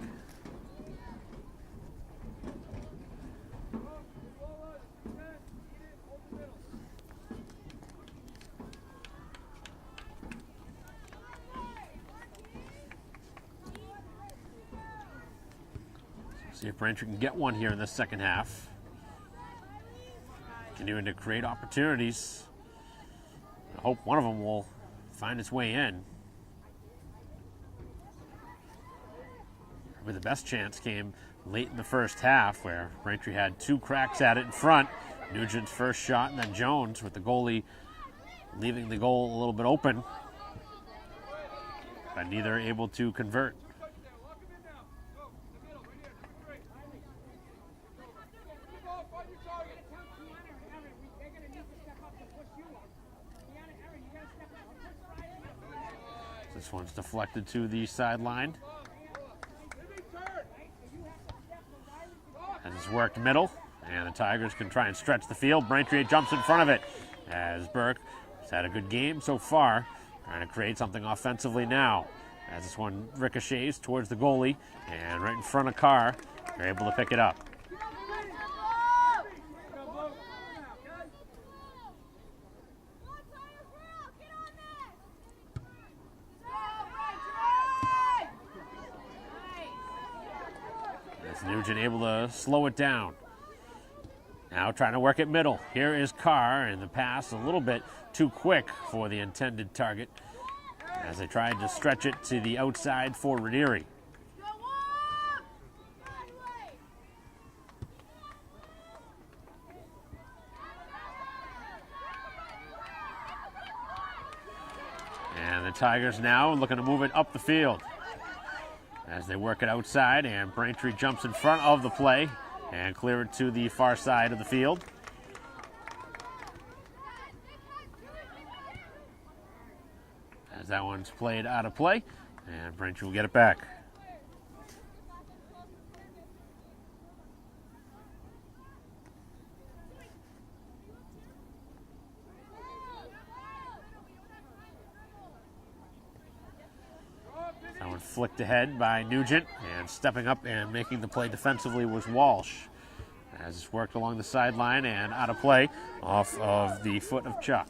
S2: See if Braintree can get one here in the second half. Continuing to create opportunities. I hope one of them will find its way in. Probably the best chance came late in the first half, where Braintree had 2 cracks at it in front. Nugent's first shot, and then Jones, with the goalie leaving the goal a little bit open, but neither able to convert. This one's deflected to the sideline. As it's worked middle, and the Tigers can try and stretch the field. Braintree jumps in front of it, as Burke has had a good game so far, trying to create something offensively now. As this one ricochets towards the goalie, and right in front of Carr, they're able to pick it up. Nugent able to slow it down. Now trying to work it middle. Here is Carr, and the pass a little bit too quick for the intended target, as they tried to stretch it to the outside for Ranieri. And the Tigers now looking to move it up the field as they work it outside, and Braintree jumps in front of the play and clear it to the far side of the field. As that one's played out of play, and Braintree will get it back. That one flicked ahead by Nugent, and stepping up and making the play defensively was Walsh. As it's worked along the sideline and out of play off of the foot of Chuck.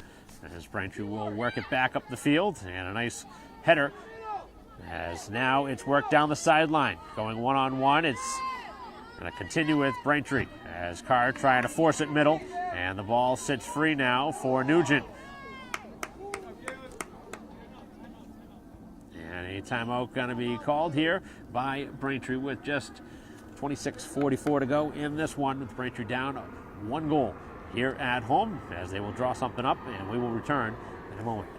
S2: As Braintree will work it back up the field, and a nice header. As now it's worked down the sideline. Going one-on-one, it's going to continue with Braintree. As Carr trying to force it middle, and the ball sits free now for Nugent. A timeout going to be called here by Braintree with just 26:44 to go in this one, with Braintree down 1 goal here at home, as they will draw something up, and we will return in a moment.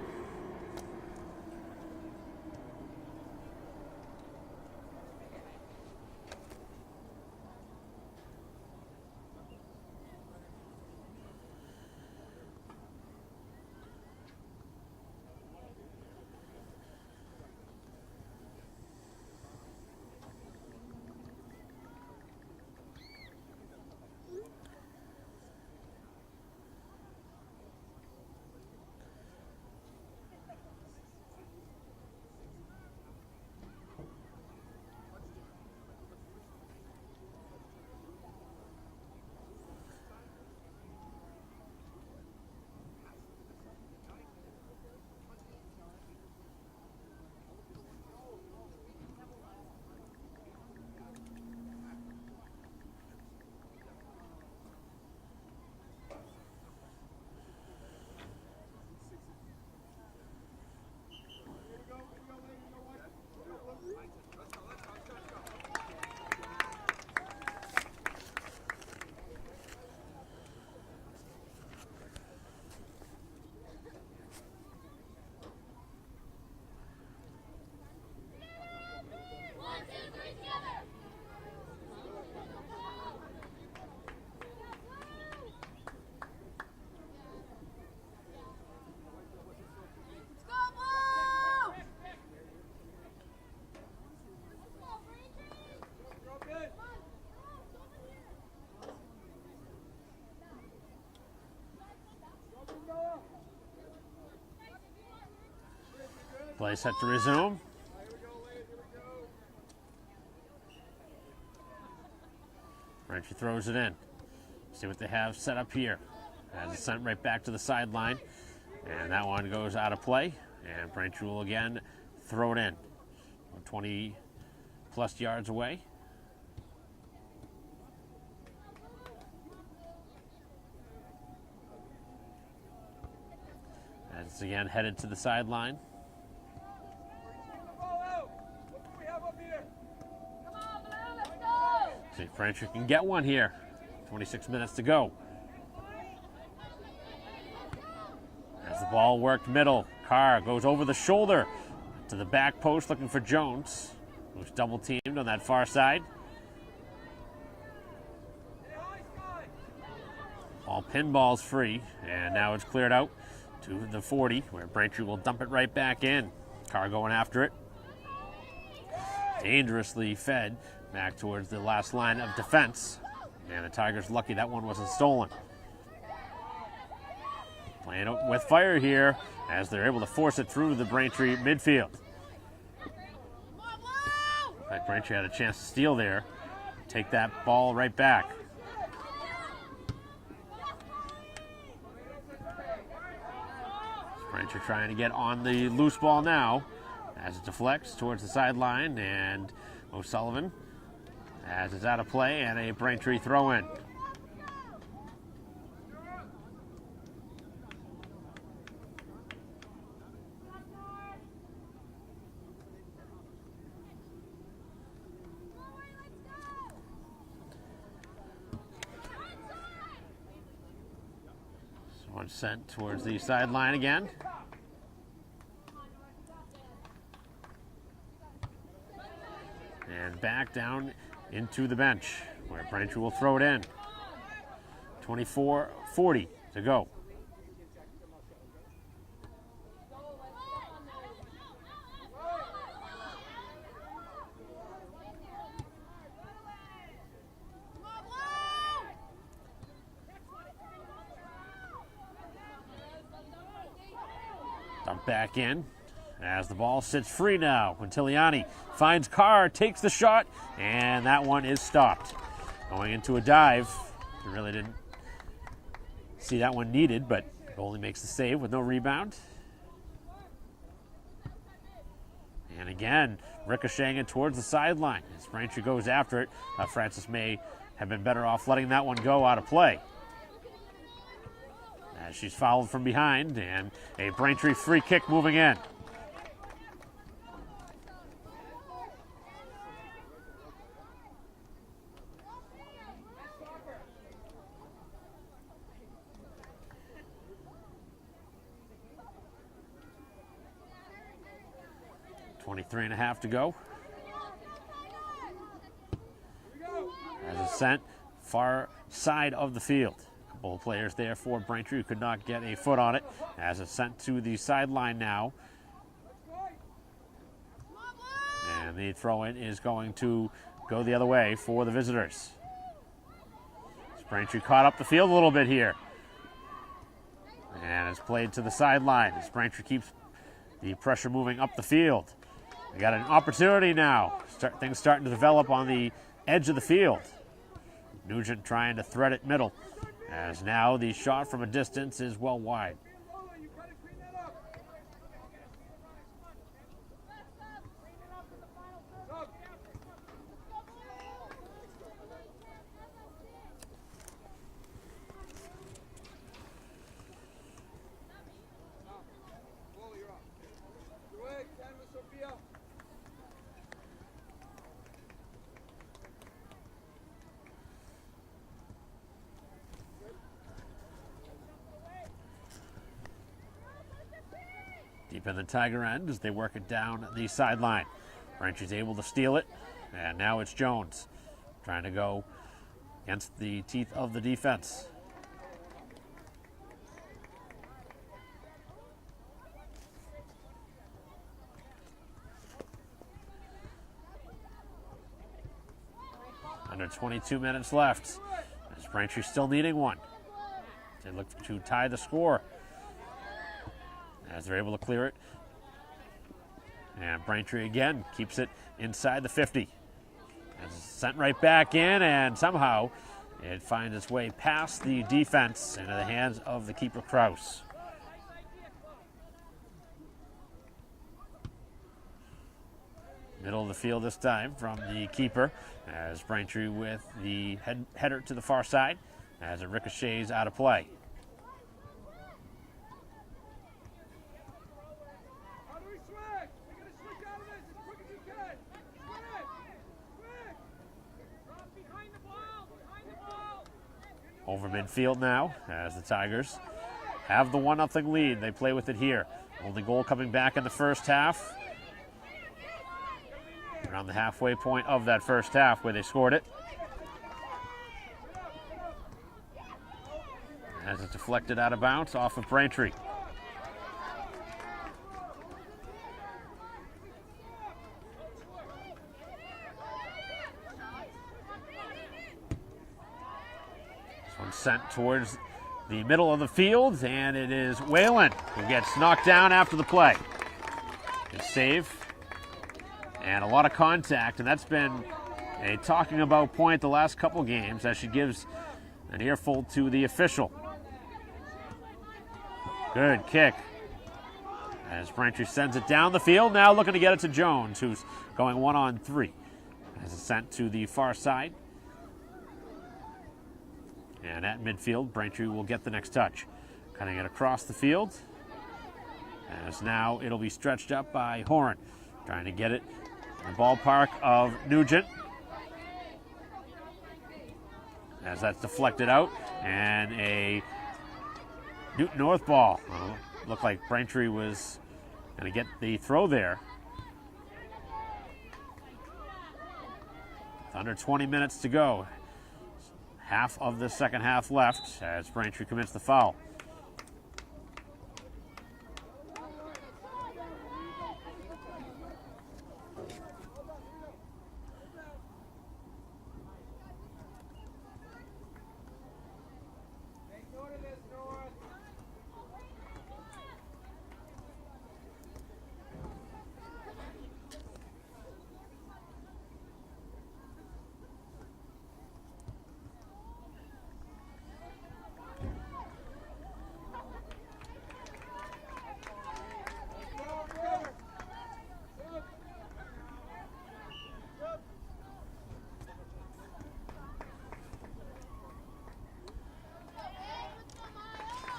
S2: Play set to resume. Braintree throws it in. See what they have set up here. As it's sent right back to the sideline. And that one goes out of play. And Braintree will again throw it in. 20 plus yards away. As it's again headed to the sideline. See if Braintree can get one here. 26 minutes to go. As the ball worked middle, Carr goes over the shoulder to the back post looking for Jones, who's double teamed on that far side. All pinballs free, and now it's cleared out to the 40, where Braintree will dump it right back in. Carr going after it. Dangerously fed back towards the last line of defense. And the Tigers lucky that one wasn't stolen. Playing it with fire here as they're able to force it through the Braintree midfield. In fact, Braintree had a chance to steal there. Take that ball right back. Braintree trying to get on the loose ball now as it deflects towards the sideline, and O'Sullivan as it's out of play and a Braintree throw in. So one sent towards the sideline again. And back down into the bench, where Braintree will throw it in. 24-40 to go. Dump back in. As the ball sits free now, Quintiliani finds Carr, takes the shot, and that one is stopped. Going into a dive. He really didn't see that one needed, but goalie makes the save with no rebound. And again, ricocheting it towards the sideline. As Braintree goes after it, Francis may have been better off letting that one go out of play. As she's fouled from behind, and a Braintree free kick moving in. Three and a half to go. As it's sent far side of the field. A couple of players there for Braintree who could not get a foot on it. As it's sent to the sideline now. And the throw-in is going to go the other way for the visitors. As Braintree caught up the field a little bit here. And it's played to the sideline as Braintree keeps the pressure moving up the field. We got an opportunity now. Things starting to develop on the edge of the field. Nugent trying to thread it middle, as now the shot from a distance is well wide. Deep in the Tiger end as they work it down the sideline. Braintree's able to steal it, and now it's Jones trying to go against the teeth of the defense. Under 22 minutes left. As Braintree still needing one. They look to tie the score. As they're able to clear it And Braintree again keeps it inside the 50. It's sent right back in, and somehow it finds its way past the defense into the hands of the keeper, Kraus. Middle of the field this time from the keeper, as Braintree with the header to the far side as it ricochets out of play. Over midfield now as the Tigers have the 1-0 lead. They play with it here. Only goal coming back in the first half. Around the halfway point of that first half where they scored it. As it's deflected out of bounds off of Braintree. This one's sent towards the middle of the field, and it is Whalen who gets knocked down after the play. Good save. And a lot of contact, and that's been a talking about point the last couple games as she gives an earful to the official. Good kick. As Braintree sends it down the field, now looking to get it to Jones, who's going 1-on-3. As it's sent to the far side. And at midfield, Braintree will get the next touch. Cutting it across the field. As now it'll be stretched up by Horan. Trying to get it in the ballpark of Nugent. As that's deflected out. And a Newton North ball. Looked like Braintree was going to get the throw there. With under 20 minutes to go. Half of the second half left as Braintree commits the foul.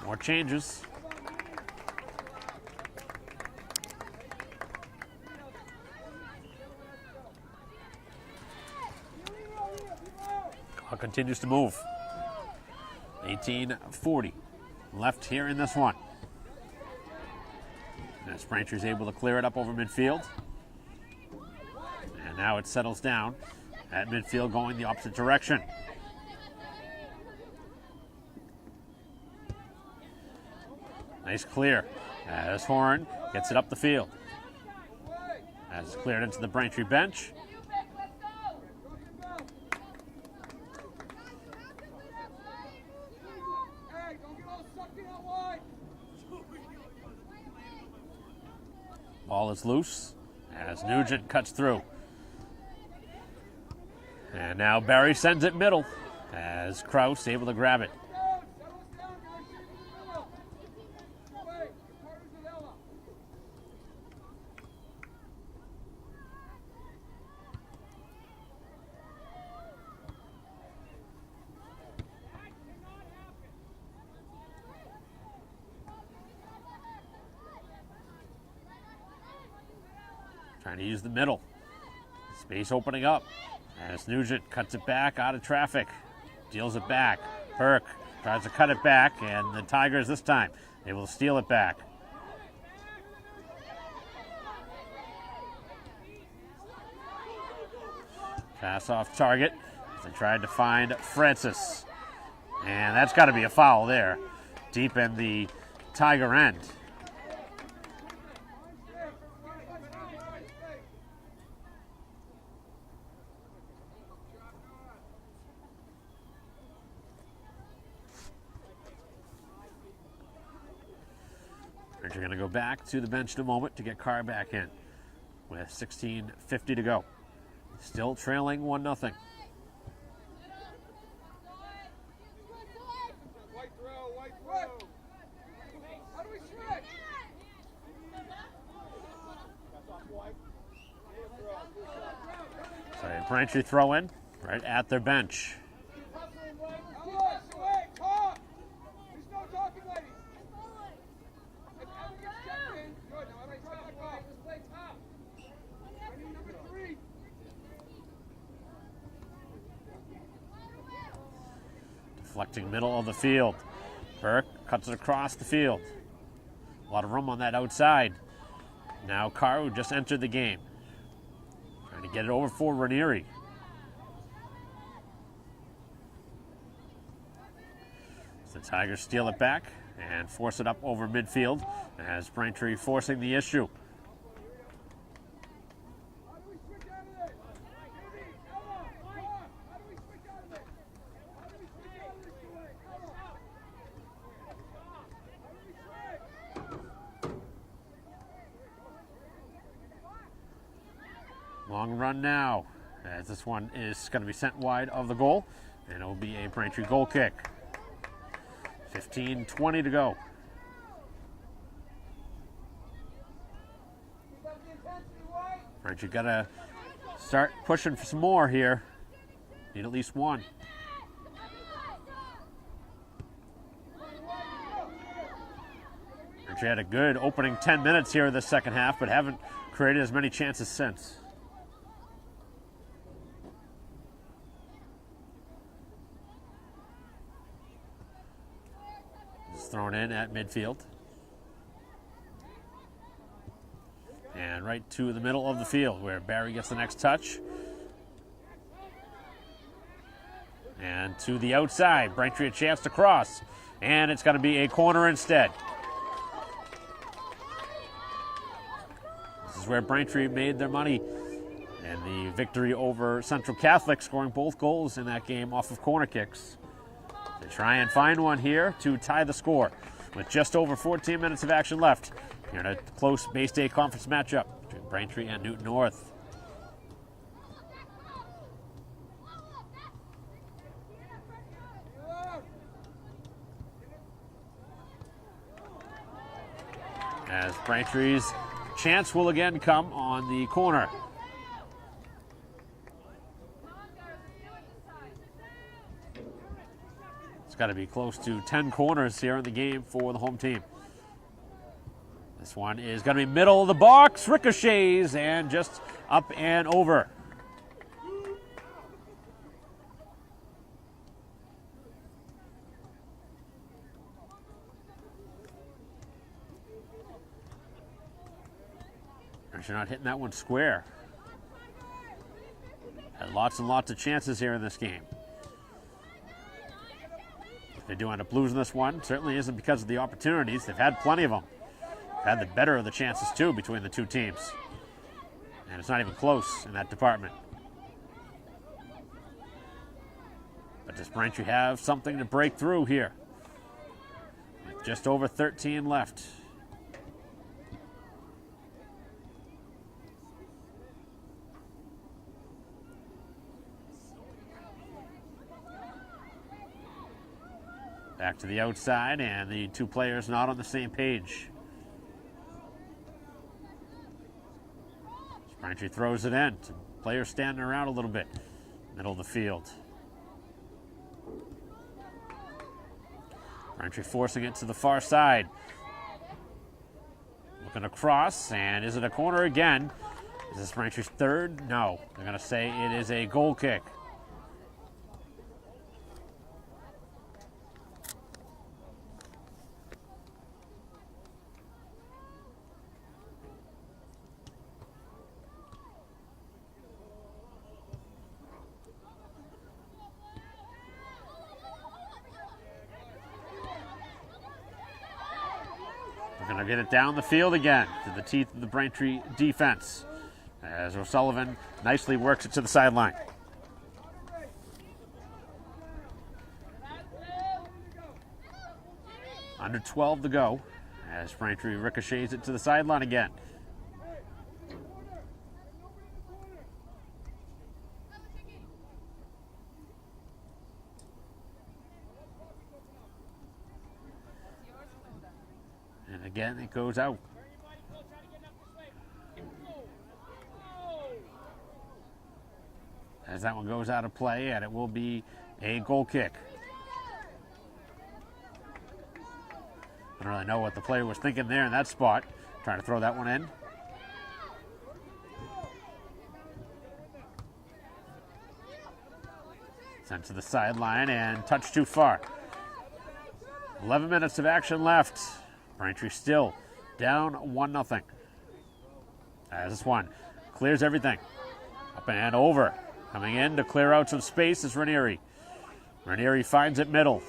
S2: More changes. Clock continues to move. 18:40 left here in this one. As Braintree's able to clear it up over midfield. And now it settles down at midfield going the opposite direction. Nice clear as Horn gets it up the field. As it's cleared into the Braintree bench. Ball is loose as Nugent cuts through. And now Barry sends it middle as Kraus able to grab it. Trying to use the middle. Space opening up as Nugent cuts it back out of traffic. Deals it back. Burke tries to cut it back, and the Tigers this time able to steal it back. Pass off target. They tried to find Francis. And that's got to be a foul there. Deep in the Tiger end. You're going to go back to the bench in a moment to get Carr back in. with 16:50 to go. Still trailing 1-0. So a Braintree throw in right at their bench. Deflecting middle of the field. Burke cuts it across the field. A lot of room on that outside. Now Caru just entered the game. Trying to get it over for Ranieri. So the Tigers steal it back and force it up over midfield as Braintree forcing the issue. Long run now, as this one is going to be sent wide of the goal, and it will be a Braintree goal kick. 15:20 to go. Braintree got to start pushing for some more here. Need at least one. Braintree had a good opening 10 minutes here in the second half, but haven't created as many chances since. Thrown in at midfield. And right to the middle of the field where Barry gets the next touch. And to the outside. Braintree a chance to cross. And it's going to be a corner instead. This is where Braintree made their money. And the victory over Central Catholic, scoring both goals in that game off of corner kicks. They try and find one here to tie the score with just over 14 minutes of action left here in a close base day conference matchup between Braintree and Newton North. As Braintree's chance will again come on the corner. It's got to be close to 10 corners here in the game for the home team. This one is going to be middle of the box, ricochets, and just up and over. You're not hitting that one square. Had lots and lots of chances here in this game. They do end up losing this one. Certainly isn't because of the opportunities. They've had plenty of them. Had the better of the chances, too, between the two teams. And it's not even close in that department. But does Braintree have something to break through here? With just over 13 left. Back to the outside, and the two players not on the same page. Braintree throws it in. Players standing around a little bit. Middle of the field. Braintree forcing it to the far side. Looking across, and is it a corner again? Is this Braintree's third? No. They're going to say it is a goal kick. We're going to get it down the field again to the teeth of the Braintree defense as O'Sullivan nicely works it to the sideline. Under 12 to go as Braintree ricochets it to the sideline again. again, it goes out. As that one goes out of play, and it will be a goal kick. I don't really know what the player was thinking there in that spot, trying to throw that one in. Sent to the sideline and touched too far. 11 minutes of action left. Braintree still down 1-0. As this one clears everything. Up and over. Coming in to clear out some space is Ranieri. Ranieri finds it middle.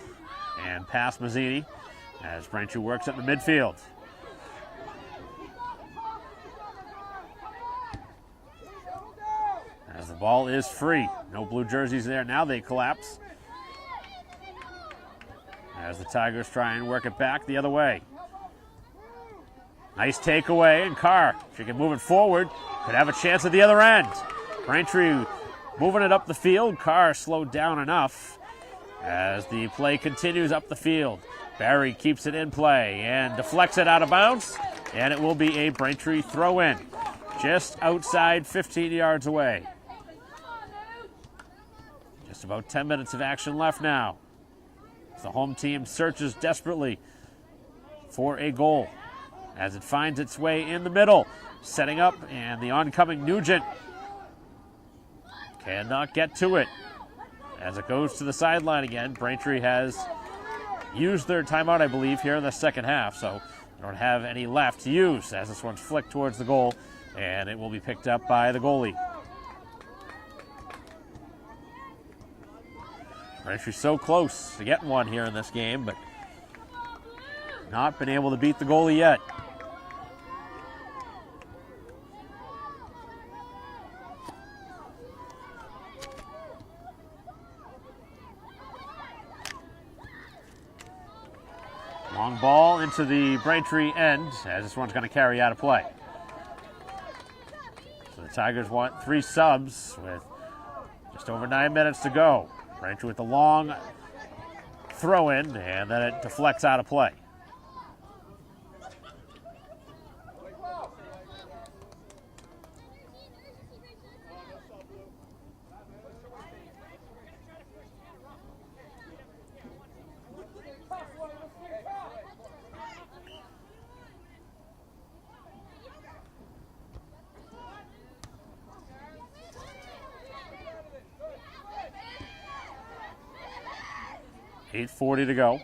S2: And past Mazzini as Braintree works at the midfield. As the ball is free. No blue jerseys there. Now they collapse. As the Tigers try and work it back the other way. Nice takeaway, and Carr, if she can move it forward, could have a chance at the other end. Braintree moving it up the field. Carr slowed down enough as the play continues up the field. Barry keeps it in play and deflects it out of bounds, and it will be a Braintree throw-in just outside 15 yards away. Just about 10 minutes of action left now. The home team searches desperately for a goal as it finds its way in the middle. Setting up, and the oncoming Nugent cannot get to it. As it goes to the sideline again, Braintree has used their timeout, I believe, here in the second half, so they don't have any left to use as this one's flicked towards the goal, and it will be picked up by the goalie. Braintree so close to getting one here in this game, but not been able to beat the goalie yet. Long ball into the Braintree end as this one's going to carry out of play. So the Tigers want 3 subs with just over 9 minutes to go. Braintree with the long throw-in, and then it deflects out of play. .8:40 to go.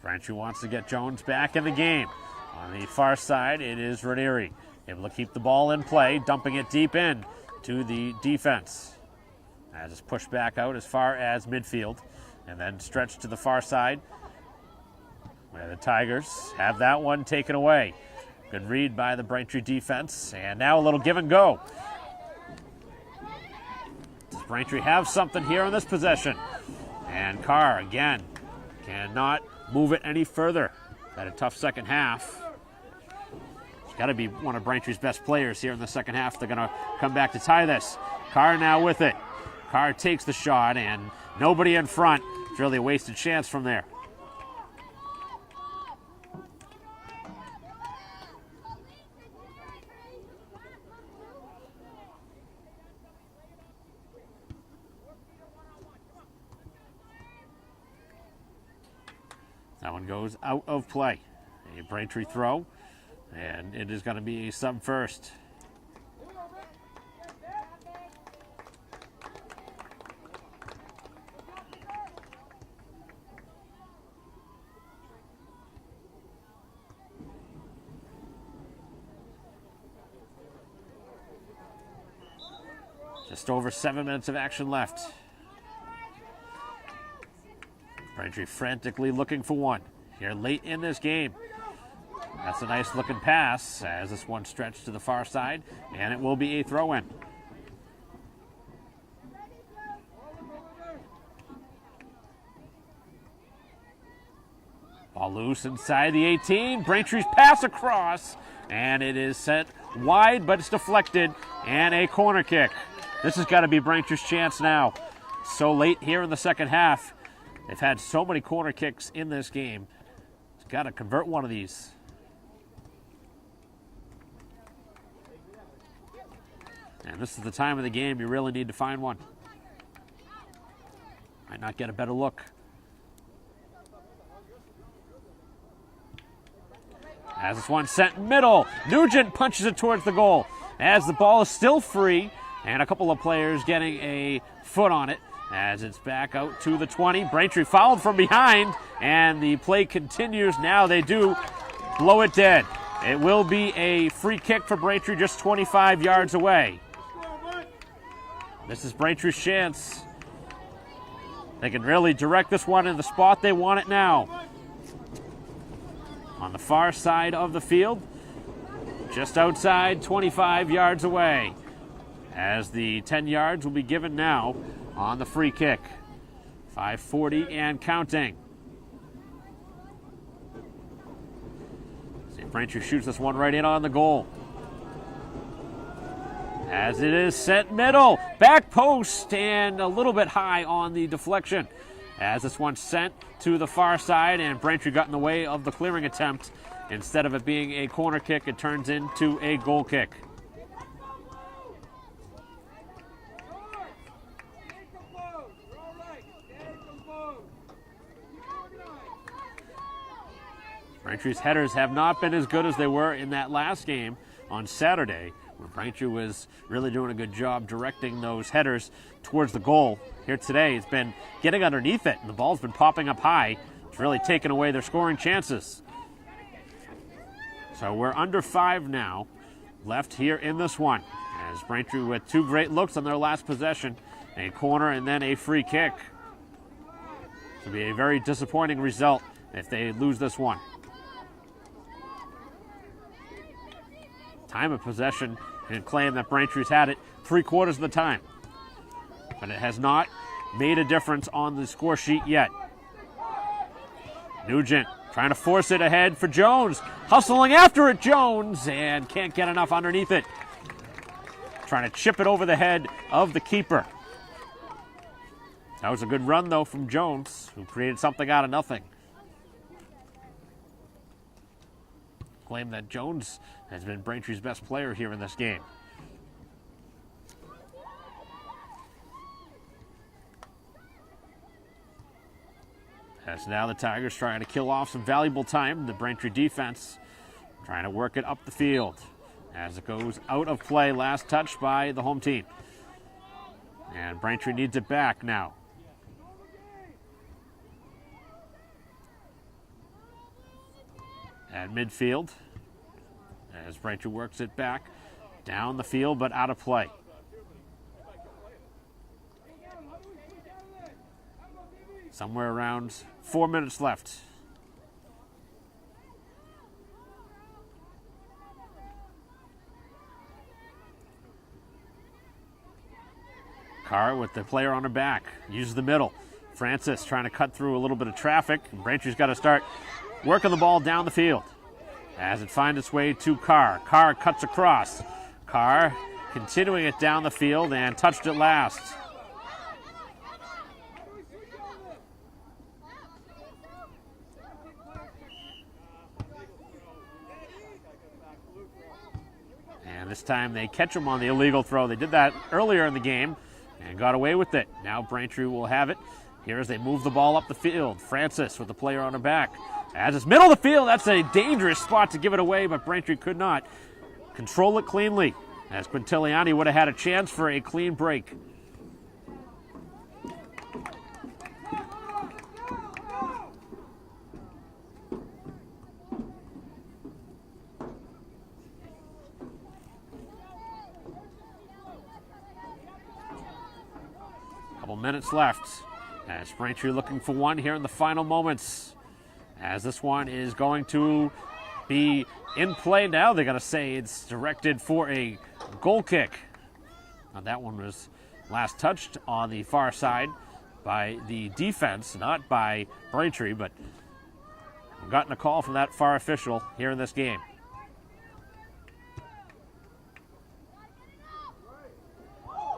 S2: Braintree wants to get Jones back in the game. On the far side, it is Ranieri. Able to keep the ball in play, dumping it deep in to the defense. As it's pushed back out as far as midfield, and then stretched to the far side, where the Tigers have that one taken away. Good read by the Braintree defense, and now a little give and go. Does Braintree have something here in this possession? And Carr, again, cannot move it any further. Had a tough second half. It's got to be one of Braintree's best players here in the second half. They're going to come back to tie this. Carr now with it. Carr takes the shot, and nobody in front. It's really a wasted chance from there. That one goes out of play. A Braintree throw, and it is going to be a sub first. Just over 7 minutes of action left. Braintree frantically looking for one here late in this game. That's a nice looking pass as this one stretched to the far side, and it will be a throw-in. Ball loose inside the 18. Braintree's pass across, and it is sent wide, but it's deflected, and a corner kick. This has got to be Braintree's chance now. So late here in the second half. They've had so many corner kicks in this game. It's got to convert one of these. And this is the time of the game you really need to find one. Might not get a better look. As this one sent middle, Nugent punches it towards the goal. As the ball is still free, and a couple of players getting a foot on it. As it's back out to the 20. Braintree fouled from behind, and the play continues. Now they do blow it dead. It will be a free kick for Braintree just 25 yards away. This is Braintree's chance. They can really direct this one in the spot they want it now. On the far side of the field, just outside 25 yards away. As the 10 yards will be given now on the free kick. 5:40 and counting. See if Braintree shoots this one right in on the goal. As it is sent middle, back post, and a little bit high on the deflection. As this one's sent to the far side, and Braintree got in the way of the clearing attempt. Instead of it being a corner kick, it turns into a goal kick. Braintree's headers have not been as good as they were in that last game on Saturday, where Braintree was really doing a good job directing those headers towards the goal. Here today, it's been getting underneath it, and the ball's been popping up high. It's really taken away their scoring chances. So we're under 5 now left here in this one, as Braintree with 2 great looks on their last possession, a corner and then a free kick. It'll be a very disappointing result if they lose this one. Time of possession and claim that Braintree's had it 3/4 of the time. But it has not made a difference on the score sheet yet. Nugent trying to force it ahead for Jones. Hustling after it, Jones, and can't get enough underneath it. Trying to chip it over the head of the keeper. That was a good run, though, from Jones, who created something out of nothing. Claim that Jones has been Braintree's best player here in this game. As now the Tigers trying to kill off some valuable time. The Braintree defense trying to work it up the field as it goes out of play. Last touch by the home team. And Braintree needs it back now. At midfield, as Braintree works it back down the field, but out of play. Somewhere around 4 minutes left. Carr with the player on her back, uses the middle. Francis trying to cut through a little bit of traffic. Braintree's got to start working the ball down the field as it finds its way to Carr. Carr cuts across. Carr continuing it down the field and touched it last. And this time they catch him on the illegal throw. They did that earlier in the game and got away with it. Now Braintree will have it. Here as they move the ball up the field. Francis with the player on her back. As it's middle of the field, that's a dangerous spot to give it away, but Braintree could not control it cleanly, as Quintiliani would have had a chance for a clean break. Couple minutes left, as Braintree looking for one here in the final moments. As this one is going to be in play now. They're going to say it's directed for a goal kick. Now that one was last touched on the far side by the defense, not by Braintree, but we've gotten a call from that far official here in this game.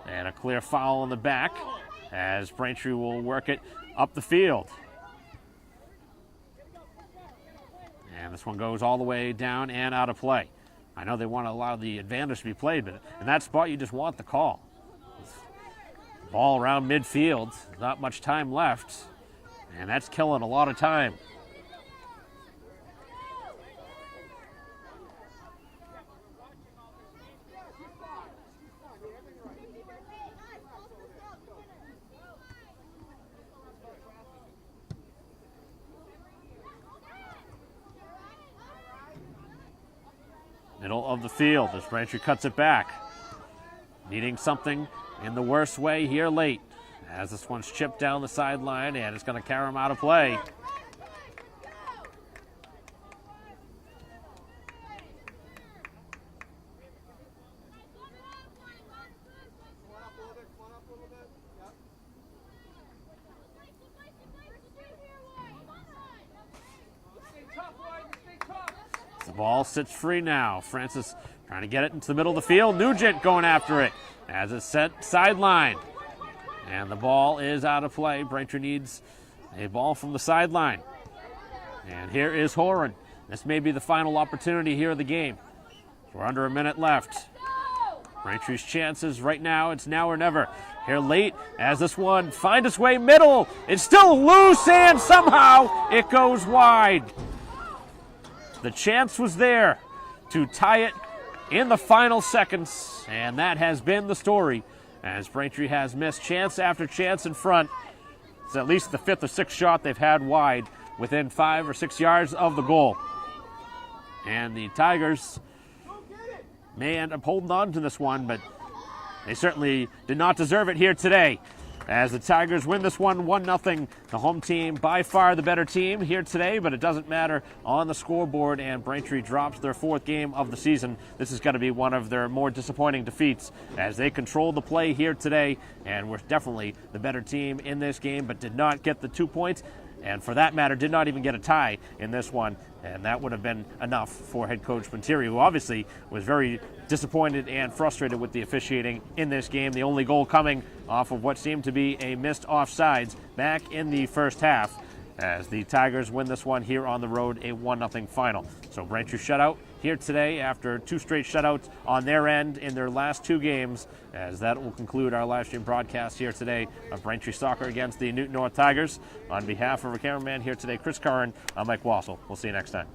S2: And a clear foul on the back as Braintree will work it up the field. And this one goes all the way down and out of play. I know they want to allow the advantage to be played, but in that spot you just want the call. Ball around midfield, not much time left, and that's killing a lot of time. Middle of the field as Braintree cuts it back. Needing something in the worst way here late. As this one's chipped down the sideline and it's going to carry him out of play. The ball sits free now. Francis trying to get it into the middle of the field. Nugent going after it as it's set sideline. And the ball is out of play. Braintree needs a ball from the sideline. And here is Horan. This may be the final opportunity here of the game. We're under a minute left. Braintree's chances right now, it's now or never. Here late as this one finds its way middle. It's still loose and somehow it goes wide. The chance was there to tie it in the final seconds, and that has been the story as Braintree has missed chance after chance in front. It's at least the fifth or sixth shot they've had wide within 5 or 6 yards of the goal. And the Tigers may end up holding on to this one, but they certainly did not deserve it here today. As the Tigers win this one 1-0, the home team by far the better team here today, but it doesn't matter on the scoreboard, and Braintree drops their fourth game of the season. This is going to be one of their more disappointing defeats as they controlled the play here today and were definitely the better team in this game, but did not get the 2 points, and for that matter, did not even get a tie in this one. And that would have been enough for head coach Braintree, who obviously was very disappointed and frustrated with the officiating in this game. The only goal coming off of what seemed to be a missed offsides back in the first half, as the Tigers win this one here on the road, a 1-0 final. So Braintree shutout here today after 2 straight shutouts on their end in their last 2 games, as that will conclude our live stream broadcast here today of Braintree Soccer against the Newton North Tigers. On behalf of our cameraman here today, Chris Curran, I'm Mike Wassel. We'll see you next time.